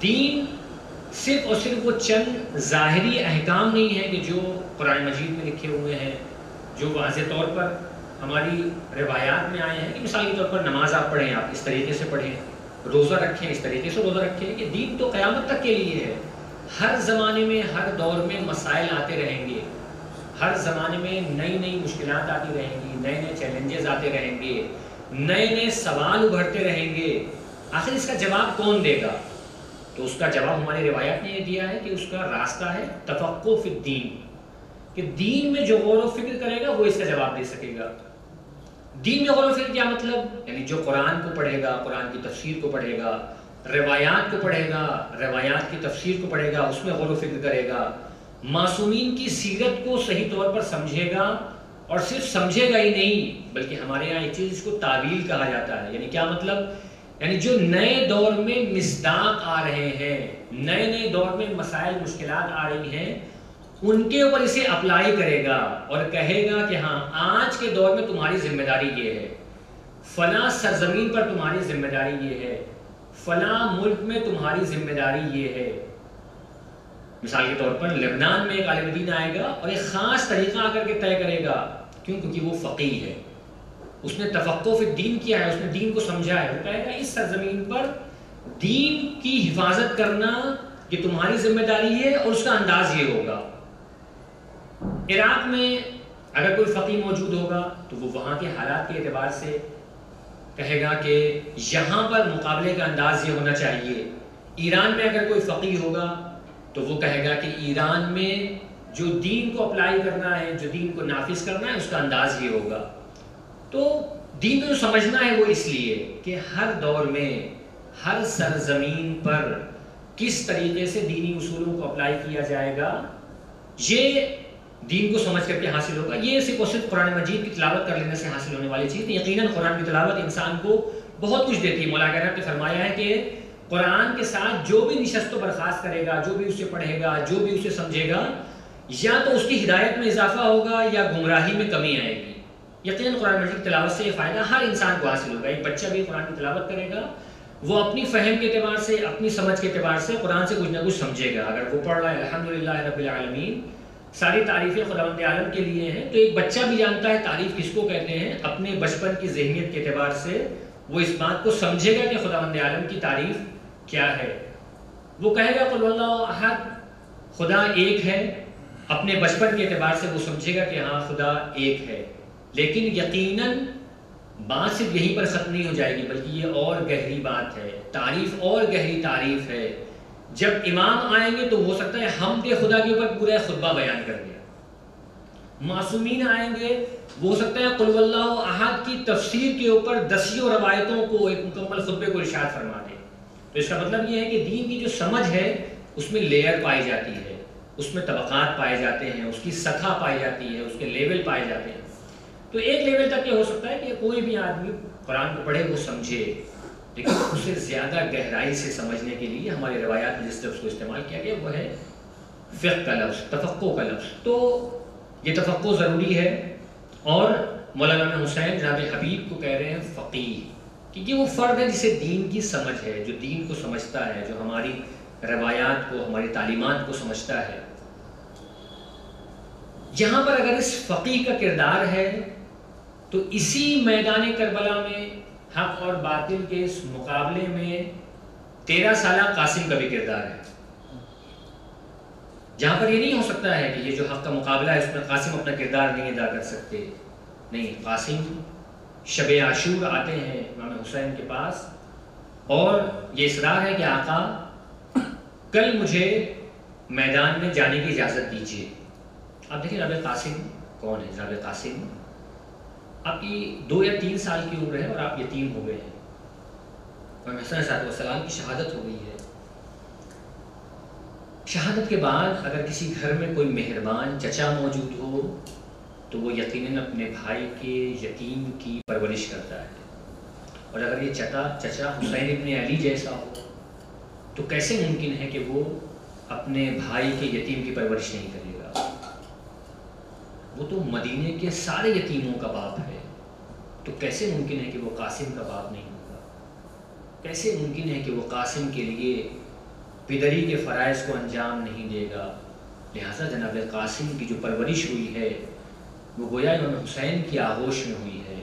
دین صرف اور صرف وہ چند ظاہری احکام نہیں ہے کہ جو قرآن مجید میں لکھے ہوئے ہیں، جو واضح طور پر ہماری روایات میں آئے ہیں کہ مثال کے طور پر نماز آپ پڑھیں، آپ اس طریقے سے پڑھیں، روزہ رکھیں اس طریقے سے روزہ رکھیں، کہ دین تو قیامت تک کے لیے ہے۔ ہر زمانے میں ہر دور میں مسائل آتے رہیں گے، ہر زمانے میں نئی نئی مشکلات آتی رہیں گی، نئے نئے چیلنجز آتے رہیں گے، نئے نئے سوال ابھرتے رہیں گے۔ آخر اس کا جواب کون دے گا؟ تو اس کا جواب ہماری روایات نے یہ دیا ہے کہ اس کا راستہ ہے تفقہ فی الدین، کہ دین میں جو غور و فکر کرے گا وہ اس کا جواب دے سکے گا۔ دین میں غور و فکر کیا مطلب؟ یعنی جو قرآن کو پڑھے گا، قرآن کی تفسیر کو پڑھے گا، روایات کو پڑھے گا، روایات کی تفسیر کو پڑھے گا، اس میں غور و فکر کرے گا، معصومین کی سیرت کو صحیح طور پر سمجھے گا، اور صرف سمجھے گا ہی نہیں بلکہ ہمارے یہاں ایک چیز اس کو تعویل کہا جاتا ہے۔ یعنی کیا مطلب؟ یعنی جو نئے دور میں مصداق آ رہے ہیں، نئے نئے دور میں مسائل مشکلات آ رہی ہیں، ان کے اوپر اسے اپلائی کرے گا اور کہے گا کہ ہاں آج کے دور میں تمہاری ذمہ داری یہ ہے، فلاں سرزمین پر تمہاری ذمہ داری یہ ہے، فلاں ملک میں تمہاری ذمہ داری یہ ہے۔ مثال کے طور پر لبنان میں ایک عالم دین آئے گا اور ایک خاص طریقہ آ کر کے طے کرے گا، کیونکہ وہ فقیہ ہے، اس نے تفقہ فی الدین کیا ہے، اس نے دین کو سمجھا ہے، وہ کہے گا اس سرزمین پر دین کی حفاظت کرنا یہ تمہاری ذمہ داری ہے اور اس کا انداز یہ ہوگا۔ عراق میں اگر کوئی فقیہ موجود ہوگا تو وہ وہاں کے حالات کے اعتبار سے کہے گا کہ یہاں پر مقابلے کا انداز یہ ہونا چاہیے۔ ایران میں اگر کوئی فقیہ ہوگا تو وہ کہے گا کہ ایران میں جو دین کو اپلائی کرنا ہے، جو دین کو نافذ کرنا ہے، اس کا انداز یہ ہوگا۔ تو دین کو جو سمجھنا ہے وہ اس لیے کہ ہر دور میں ہر سرزمین پر کس طریقے سے دینی اصولوں کو اپلائی کیا جائے گا، یہ دین کو سمجھ کر کے حاصل ہوگا۔ یہ صرف اور صرف قرآن مجید کی تلاوت کر لینے سے حاصل ہونے والی چیز، یقیناً قرآن کی تلاوت انسان کو بہت کچھ دیتی ہے۔ مولا کہنا نے فرمایا ہے کہ قرآن کے ساتھ جو بھی نشست و برخاست کرے گا، جو بھی اسے پڑھے گا، جو بھی اسے سمجھے گا، یا تو اس کی ہدایت میں اضافہ ہوگا یا گمراہی میں کمی آئے گی۔ یقیناً قرآن مجید کی تلاوت سے یہ فائدہ ہر انسان کو حاصل ہوگا۔ ایک بچہ بھی قرآن کی تلاوت کرے گا، وہ اپنی فہم کے اعتبار سے، اپنی سمجھ کے اعتبار سے قرآن سے کچھ نہ کچھ سمجھے گا۔ اگر وہ پڑھ رہا ہے الحمدللہ رب العالمین، ساری تعریفیں خداوند عالم کے لیے ہیں، تو ایک بچہ بھی جانتا ہے تعریف کس کو کہتے ہیں۔ اپنے بچپن کی ذہنیت کے اعتبار سے وہ اس بات کو سمجھے گا کہ خداوند عالم کی تعریف کیا ہے۔ وہ کہے گا قل اللہ احد، خدا ایک ہے، اپنے بچپن کے اعتبار سے وہ سمجھے گا کہ ہاں خدا ایک ہے۔ لیکن یقیناً بات صرف یہیں پر ختم نہیں ہو جائے گی، بلکہ یہ اور گہری بات ہے، تعریف اور گہری تعریف ہے۔ جب امام آئیں گے تو ہو سکتا ہے حمد خدا کے اوپر پورا خطبہ بیان کر دیا، معصومین آئیں گے وہ ہو سکتا ہے قل اللہ احد کی تفسیر کے اوپر دسیوں روایتوں کو ایک مکمل خطبے کو ارشاد فرما دیں۔ تو اس کا مطلب یہ ہے کہ دین کی جو سمجھ ہے اس میں لیئر پائی جاتی ہے، اس میں طبقات پائے جاتے ہیں، اس کی سطح پائی جاتی ہے، اس کے لیول پائے جاتے ہیں۔ تو ایک لیول تک یہ ہو سکتا ہے کہ کوئی بھی آدمی قرآن کو پڑھے وہ سمجھے، لیکن اسے زیادہ گہرائی سے سمجھنے کے لیے ہماری روایات میں جس لفظ کو استعمال کیا گیا وہ ہے فقہ کا لفظ، تفقہ کا لفظ۔ تو یہ تفقہ ضروری ہے، اور مولانا حسین جناب حبیب کو کہہ رہے ہیں فقیہ، کیونکہ وہ فرد ہے جسے دین کی سمجھ ہے، جو دین کو سمجھتا ہے، جو ہماری روایات کو، ہماری تعلیمات کو سمجھتا ہے۔ یہاں پر اگر اس فقیہ کا کردار ہے تو اسی میدان کربلا میں حق اور باطل کے اس مقابلے میں 13 سالہ قاسم کا بھی کردار ہے، جہاں پر یہ نہیں ہو سکتا ہے کہ یہ جو حق کا مقابلہ ہے اس میں قاسم اپنا کردار نہیں ادا کر سکتے۔ نہیں، قاسم شب عاشور آتے ہیں امام حسین کے پاس اور یہ اصرار ہے کہ آقا کل مجھے میدان میں جانے کی اجازت دیجیے۔ آپ دیکھیں جناب قاسم کون ہے؟ جناب قاسم آپ کی 2 یا 3 سال کی عمر ہے اور آپ یتیم ہو گئے ہیں، اور حسن علیہ السلام کی شہادت ہو گئی ہے۔ شہادت کے بعد اگر کسی گھر میں کوئی مہربان چچا موجود ہو تو وہ یقیناً اپنے بھائی کے یتیم کی پرورش کرتا ہے، اور اگر یہ چچا حسین ابن علی جیسا ہو تو کیسے ممکن ہے کہ وہ اپنے بھائی کے یتیم کی پرورش نہیں کرے گا؟ وہ تو مدینے کے سارے یتیموں کا باپ ہے، تو کیسے ممکن ہے کہ وہ قاسم کا باپ نہیں ہوگا؟ کیسے ممکن ہے کہ وہ قاسم کے لیے پدری کے فرائض کو انجام نہیں دے گا؟ لہٰذا جناب قاسم کی جو پرورش ہوئی ہے وہ گویا امام حسین کی آغوش میں ہوئی ہے،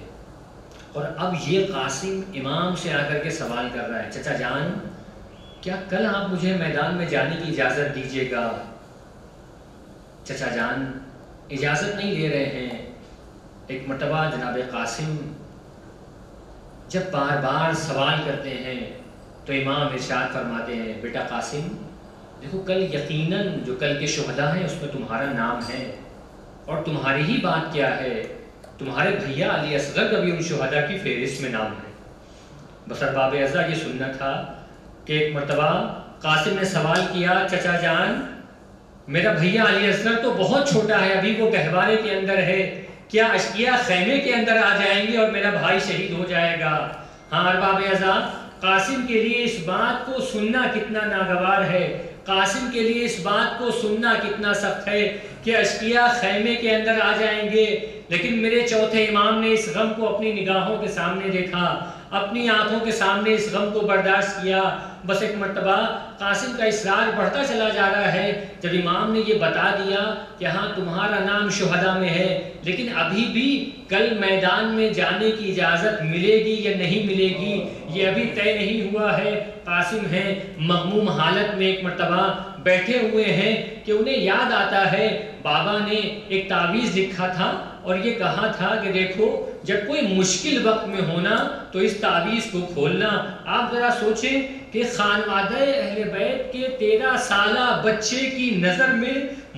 اور اب یہ قاسم امام سے آ کر کے سوال کر رہا ہے، چچا جان کیا کل آپ مجھے میدان میں جانے کی اجازت دیجیے گا؟ چچا جان اجازت نہیں دے رہے ہیں۔ ایک مرتبہ جناب قاسم جب بار بار سوال کرتے ہیں تو امام ارشاد فرماتے ہیں، بیٹا قاسم دیکھو کل یقیناً جو کل کے شہداء ہیں اس میں تمہارا نام ہے، اور تمہاری ہی بات کیا ہے، تمہارے بھیا علی اصغر کا بھی ان شہداء کی فہرست میں نام ہے۔ بس ارباب اعزا یہ سننا تھا کہ ایک مرتبہ قاسم نے سوال کیا، چچا جان میرا بھیا علی اصغر تو بہت چھوٹا ہے، ابھی وہ گہوارے کے اندر ہے، کیا اشقیاء خیمے کے اندر آ جائیں گے اور میرا بھائی شہید ہو جائے گا؟ ہاں ارباب اعزا قاسم کے لیے اس بات کو سننا کتنا ناگوار ہے، قاسم کے لیے اس بات کو سننا کتنا سخت ہے کہ اشقیاء خیمے کے اندر آ جائیں گے، لیکن میرے چوتھے امام نے اس غم کو اپنی نگاہوں کے سامنے دیکھا، اپنی آنکھوں کے سامنے اس غم کو برداشت کیا۔ بس ایک مرتبہ قاسم کا اصرار بڑھتا چلا جا رہا ہے، جب امام نے یہ بتا دیا کہ ہاں تمہارا نام شہداء میں ہے، لیکن ابھی بھی کل میدان میں جانے کی اجازت ملے گی یا نہیں ملے گی یہ ابھی طے نہیں ہوا ہے۔ قاسم ہیں مغموم حالت میں ایک مرتبہ بیٹھے ہوئے ہیں کہ انہیں یاد آتا ہے بابا نے ایک تعویذ لکھا تھا اور یہ کہا تھا کہ دیکھو جب کوئی مشکل وقت میں ہونا تو اس تعویذ کو کھولنا۔ آپ ذرا سوچیں کہ خانوادہ اہل بیت کے 13 سالہ بچے کی نظر میں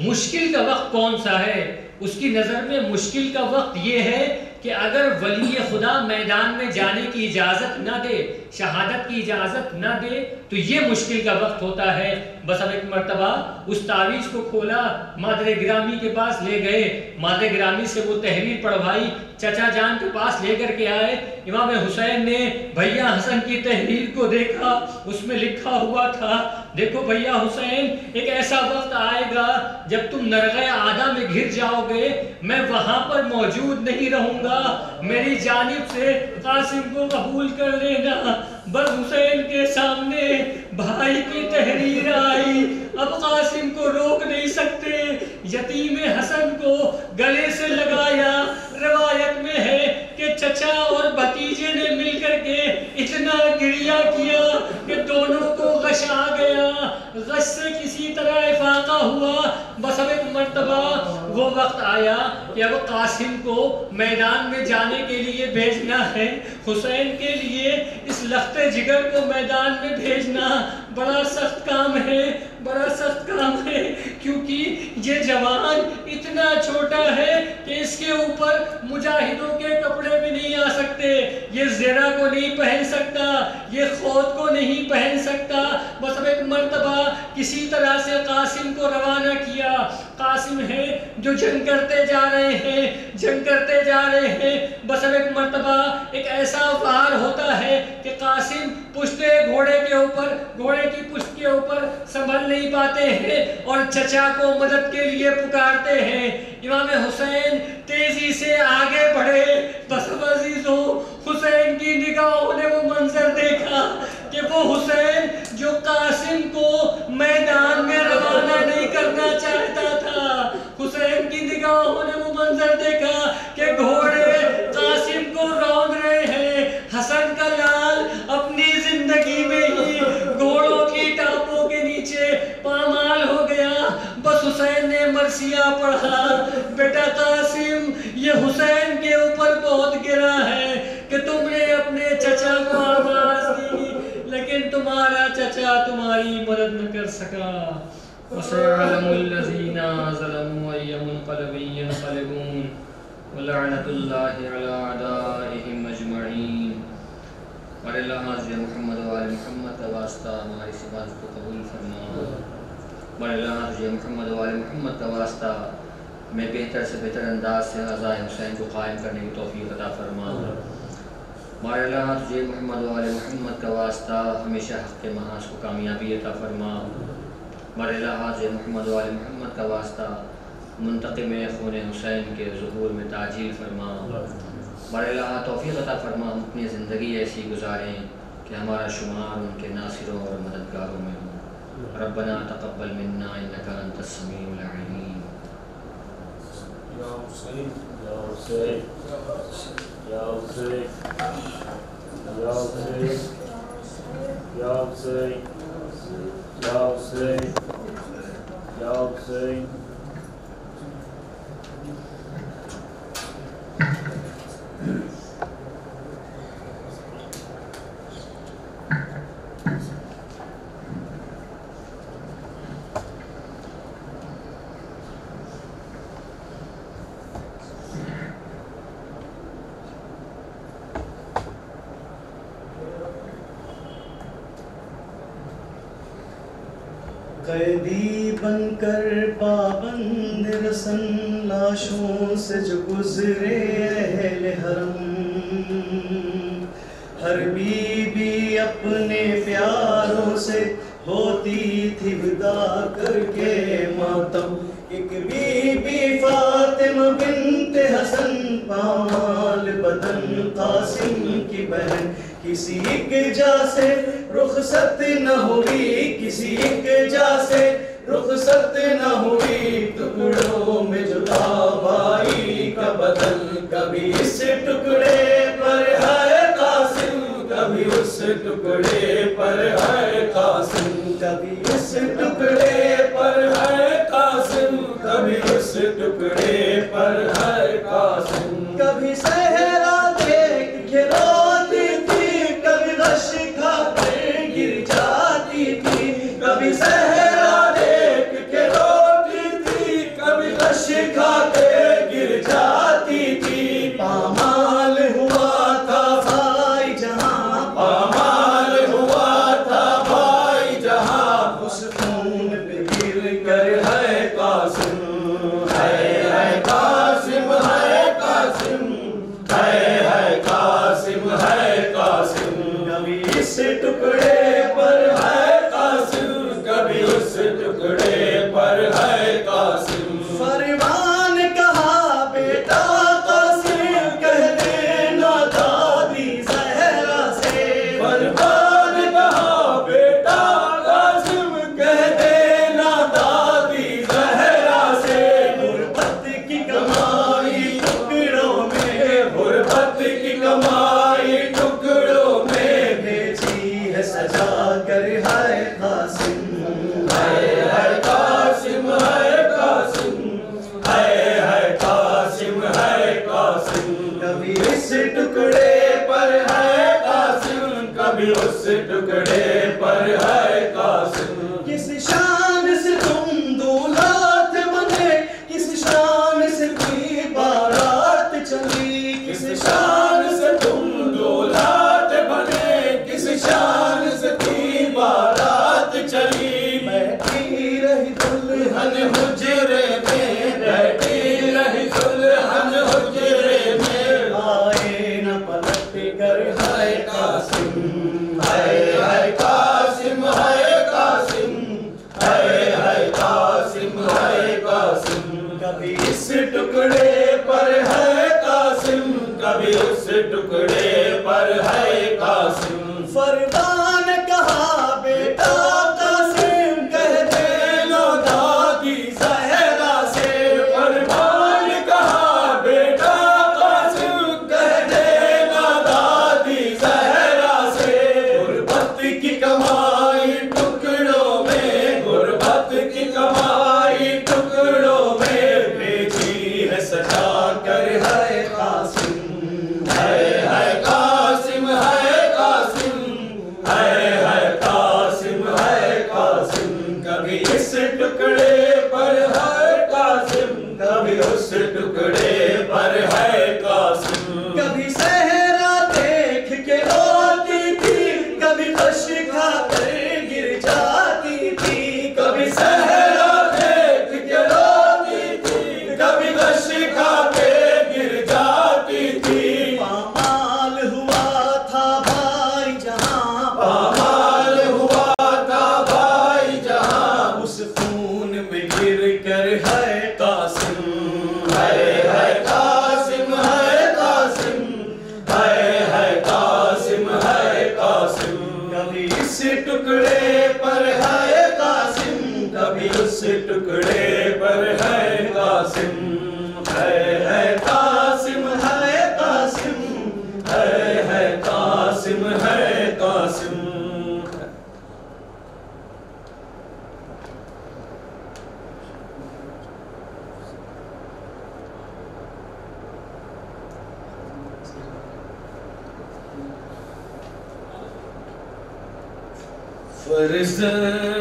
مشکل کا وقت کون سا ہے؟ اس کی نظر میں مشکل کا وقت یہ ہے کہ اگر ولی خدا میدان میں جانے کی اجازت نہ دے، شہادت کی اجازت نہ دے تو یہ مشکل کا وقت ہوتا ہے۔ بس اب ایک مرتبہ اس تعویذ کو کھولا، مادر گرامی کے پاس لے گئے، مادر گرامی سے وہ تحریر پڑھوائی، چچا جان کے پاس لے کر کے آئے۔ امام حسین نے بھیا حسن کی تحریر کو دیکھا، اس میں لکھا ہوا تھا دیکھو بھیا حسین ایک ایسا وقت آئے گا جب تم نرغہ آدھا میں گھر جاؤ گے، میں وہاں پر موجود نہیں رہوں گا، میری جانب سے قاسم کو قبول کر لینا۔ بس حسین کے سامنے بھائی کی تحریر آئی، اب قاسم کو روک نہیں سکتے، یتیم حسن کو گلے سے لگایا۔ روایت میں ہے کہ چچا اور بھتیجے نے مل کر کے اتنا گریہ کیا کہ دونوں کو غش آ گیا، غش سے کسی طرح افاقہ ہوا۔ بس اب ایک مرتبہ وہ وقت آیا کہ اب قاسم کو میدان میں جانے کے لیے بھیجنا ہے۔ حسین کے لیے اس لخت جگر کو میدان میں بھیجنا بڑا سخت کام ہے، بڑا سخت کام ہے، کیونکہ یہ جوان اتنا چھوٹا ہے کہ اس کے اوپر مجاہدوں کے کپڑے بھی نہیں آ سکتے، یہ زرہ کو نہیں پہن سکتا، یہ خود کو نہیں پہن سکتا۔ بس اب ایک مرتبہ کسی طرح سے قاسم کو روانہ کیا۔ قاسم ہے جو جنگ کرتے جا رہے ہیں، جنگ کرتے جا رہے ہیں۔ بس اب ایک مرتبہ ایک ایسا وار ہوتا ہے کہ قاسم پشتے گھوڑے کے اوپر، گھوڑے کی پشت کے اوپر سنبھل نہیں پاتے ہیں اور چچا کو مدد کے لیے پکارتے ہیں۔ امام حسین تیزی سے آگے بڑھے۔ بس اب عزیزوں حسین کی نگاہوں نے وہ منظر دیکھا کہ وہ حسین جو قاسم کو میدان میں روانہ نہیں کرنا چاہتا تھا، حسین کی نگاہوں نے وہ منظر دیکھا کہ گھوڑے قاسم کو روند رہے ہیں۔ حسن کا لال اپنی زندگی میں ہی گھوڑوں کی ٹاپوں کے نیچے پامال ہو گیا۔ بس حسین نے مرثیہ پڑھا، بیٹا قاسم یہ حسین کے اوپر بہت گرا ہے کہ تم نے اپنے چچا کو آواز دی لیکن تمہارا چچا تمہاری مدد نہ کر سکا۔ وَسَيَعْلَمُ الَّذِينَ ظَلَمُوا أَيَّ مُنقَلَبٍ يَنقَلِبُونَ وَلَعْنَةُ اللَّهِ عَلَىٰ أَعْدَائِهِمْ أَجْمَعِينَ۔ اور اللہ حضرت محمد و آل محمد کا واسطہ ہماری عبادت کو قبول فرما، اور اللہ حضرت محمد و آل محمد کا واسطہ میں بہتر سے بہتر انداز سے غزوہ حسین کو قائم کرنے کی توفیق عطا فرما، اور اللہ حضرت محمد و آل محمد کا واسطہ ہمیشہ حق کے محاذ کو کامیابی عطا فرما، اور اللہ حضرت محمد و آل محمد کا واسطہ منتقم خون حسین کے ظہور میں تعجیل فرما، اور اللہ توفیق عطا فرما ہم اپنی زندگی ایسی گزاریں کہ ہمارا شمار ان کے ناصروں اور مددگاروں میں ہو۔ ربنا تقبل منا انک انت السمیع العلیم۔ یا حسین یا حسین یا حسین یا حسین یا حسین یا حسین یا حسین۔ قیدی بن کر پابند رسن لاشوں سے جو گزرے اہل حرم، ہر بی بی اپنے پیاروں سے ہوتی تھی ودا کر کے ماتم. ایک بی بی فاطمہ بنت حسن پامال بدن قاسم کی بہن کسی ایک جا سے رخصت نہ ہوئی, کسی ایک جا سے رخصت نہ ہوئی, ٹکڑوں میں جدا بھائی کا بدن. کبھی اس ٹکڑے پر ہے قاسم, کبھی اس ٹکڑے پر ہے قاسم, کبھی اس ٹکڑے پر ہے قاسم, کبھی اس ٹکڑے پر ہے قاسم. کبھی صحرا دیکھ کے روتی تھی, کبھی غش کھا کر گر جاتی تھی, کبھی صحرا دیکھ کے روتی تھی, کبھی غش کھا کے گر جاتی تھی. پامال ہوا تھا بھائی جہاں, پامال ہوا تھا بھائی جہاں, اس خون پہ گر کر ہے قاسم, ہے قاسم, ہے قاسم, ہے قاسم, ہے قاسم. کبھی اس ٹکڑے پر ہے قاسم, کبھی اس ٹکڑے پر ہے قاسم. فرمان کہا بیٹا قاسم کہہ دینا دادی زہرا سے, فرمان کہا بیٹا قاسم کہہ دینا دادی زہرا سے. غربت کی کمائی ٹکڑوں میں, غربت کی کمائی ٹکڑوں میں بھیجی ہے سجا کر ہے قاسم, ہے قاسم, ہے قاسم, ہے قاسم, ہے قاسم. کبھی اس ٹکڑے پر ہے قاسم, کبھی اس ٹکڑے پر ہے قاسم. کس شان سے تم دولت بنے, کس شان سے کوئی بارات چلی, کس شان سے تم دولت بنے, کس شان سے کوئی بارات چلی. بیٹھی رہی دلہن حجرے میں, بیٹھی رہی دلہن حجرے میں, آئے نہ پلٹ کر ہے قاسم, ہے قاسم, ہے قاسم, ہے قاسم, ہے قاسم. کبھی اس ٹکڑے پر ہے قاسم, کبھی اس ٹکڑے پر ہے قاسم. فرمان کہا بیٹا قاسم کہہ دینا دادی زہرا سے, فرمان کہا بیٹا قاسم کہہ دینا دادی زہرا سے. غربت کی کمائی ٹکڑوں میں, غربت کی کمائی ٹکڑوں میں بھیجی ہے سجا کر ہے قاسم, ہے قاسم, ہے قاسم, ہے قاسم, ہے قاسم. کبھی اس ٹکڑے پر ہے قاسم, کبھی اس ٹکڑے پر ہے قاسم. کبھی صحرا دیکھ کے روتی تھی, کبھی غش کھا کر گر جاتی تھی, کبھی صحرا دیکھ کے روتی تھی, کبھی غش کھا کے گر جاتی تھی. پامال ہوا تھا بھائی جہاں, پامال ہوا تھا بھائی جہاں, اس خون میں گر کر ہے قاسم, ہے قاسم, ہے قاسم, ہے قاسم, ہے قاسم. کبھی اس ٹکڑے پر ہے قاسم, کبھی اس ٹکڑے پر ہے قاسم, ہے قاسم, ہے قاسم, ہے قاسم, ہے قاسم.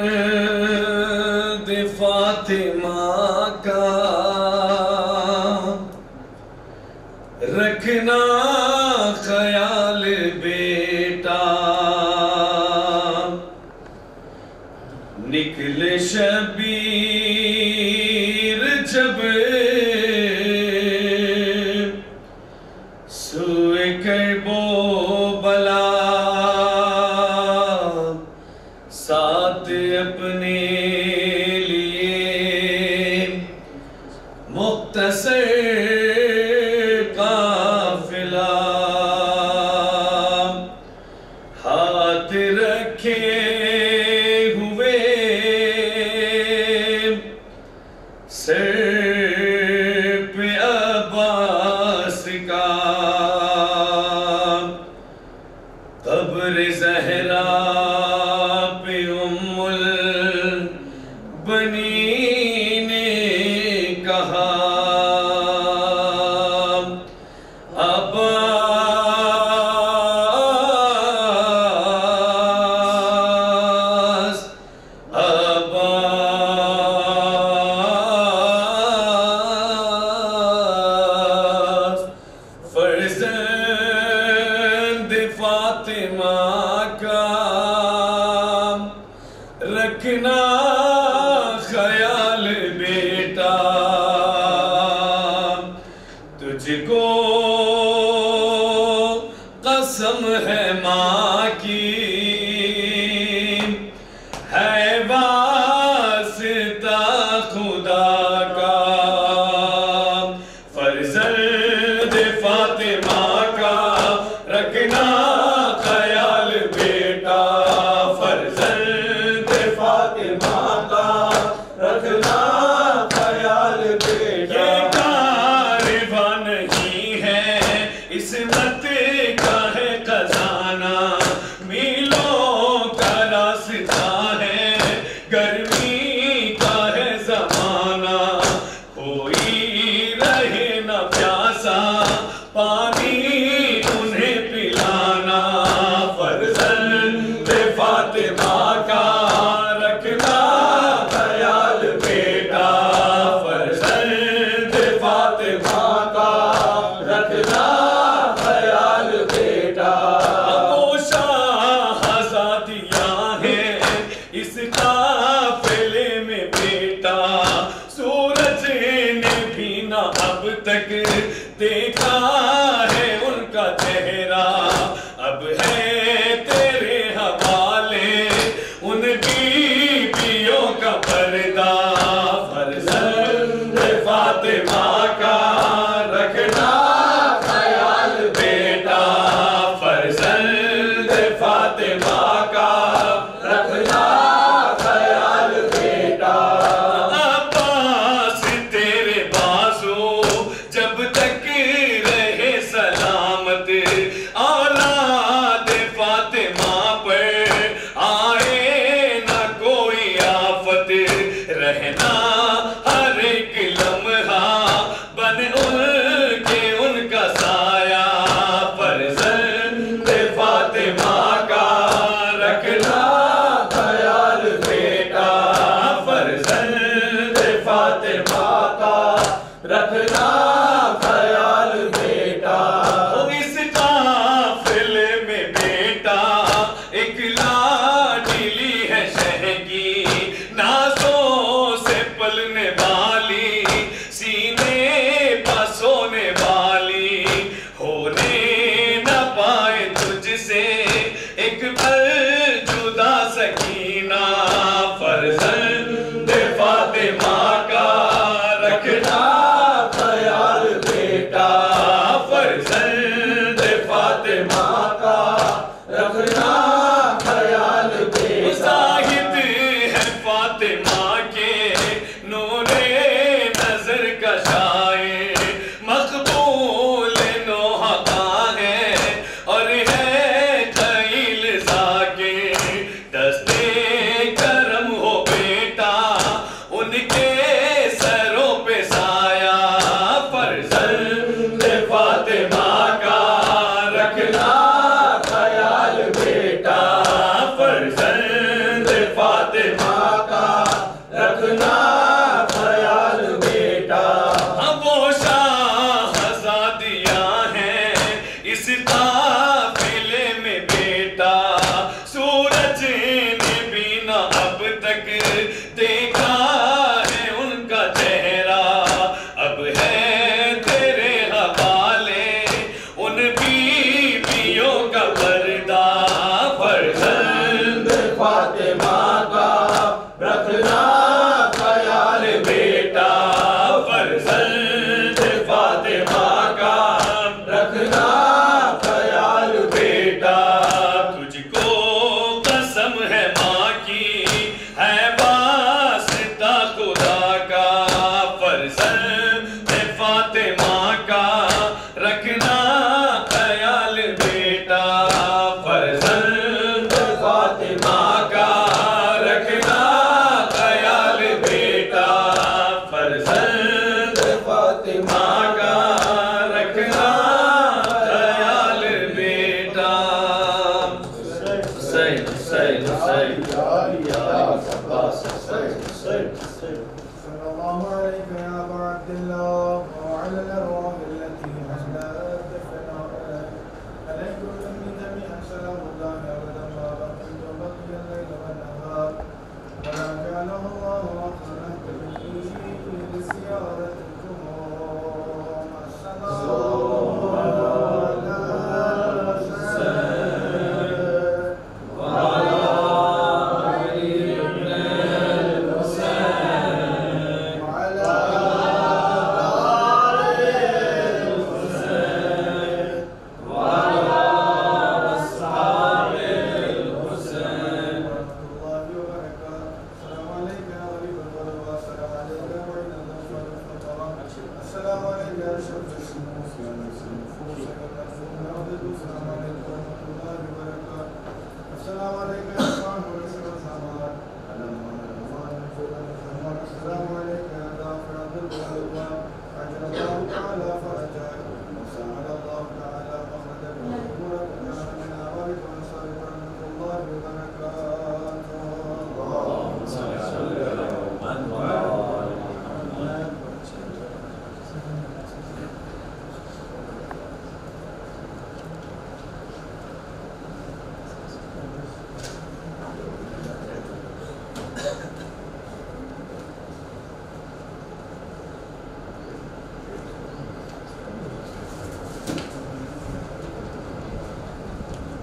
فرزند فاطمہ کا رکھنا خیال بیٹا, نکلے شبیر جب سوئے کربو بلا, ہاتھ اپنے لیے مختصر قافلہ ہاتھ رکھے ہوئے سر پہ عباس کا قبر زہرا پہ ام البنین نے کہا رکھنا خیال بیٹا تجھ کو قسم ہے ماں کی ہے واسطہ خدا کا فرزند فاطمہ کا رکھنا خیال بیٹا فرزند فاطمہ کا رکھنا خیال بیٹا یہ کارواں نہیں ہے عصمت کا ہے خزانہ میلوں کا راستہ ہے گرمی کا ہے زمانہ کوئی رہے نہ پیاسا پانی انہیں پلانا فرزند فاطمہ کا رکھنا خیال بیٹا فرزند فاطمہ کا رکھنا خیال بیٹا وہ شاہزادیاں ہیں اس قافلے میں بیٹا سورج نے بھی نہ اب تک دیکھا ہے ان کا چہرہ اب ہے تیرے حوالے ان بیویوں کا پردہ فرزند فاطمہ کا رکھنا خیال بیٹا فرزند فاطمہ کا رکھنا خیال بیٹا عباس تیرے بازو جب تک رہے سلامت اولاد فاطمہ پر آئے نہ کوئی آفت رہنا ہر ایک لمحہ بن ان کے ان کا سایہ فرزند فاطمہ کا رکھنا خیال بیٹا فرزند فاطمہ کا رکھنا خیال بیٹا اس قافلے میں بیٹا ایک لاڈلی ہے شہ کی نازوں سے پلنے والی سینے پہ سونے والی ہونے نہ پائے تجھ سے ایک پل جدا سکینہ فرزند فاطمہ کا رکھنا خیال ہے واسطہ خدا کا فرزند فاطمہ کا رکھنا خیال بیٹا فرزند فاطمہ کا رکھنا خیال بیٹا فرزند فاطمہ کا رکھنا خیال بیٹا حسین حسین حسین صلى الله عليك يا أبا عبد الله وعلى الأرواح التي حلت دفنها عليكم من جميعا سلام الله أبدا ما بقيت وبقي الليل والنهار ولا جعله الله وقتا لزيارتكم السلام السلام عليك يا أشرف المرسلين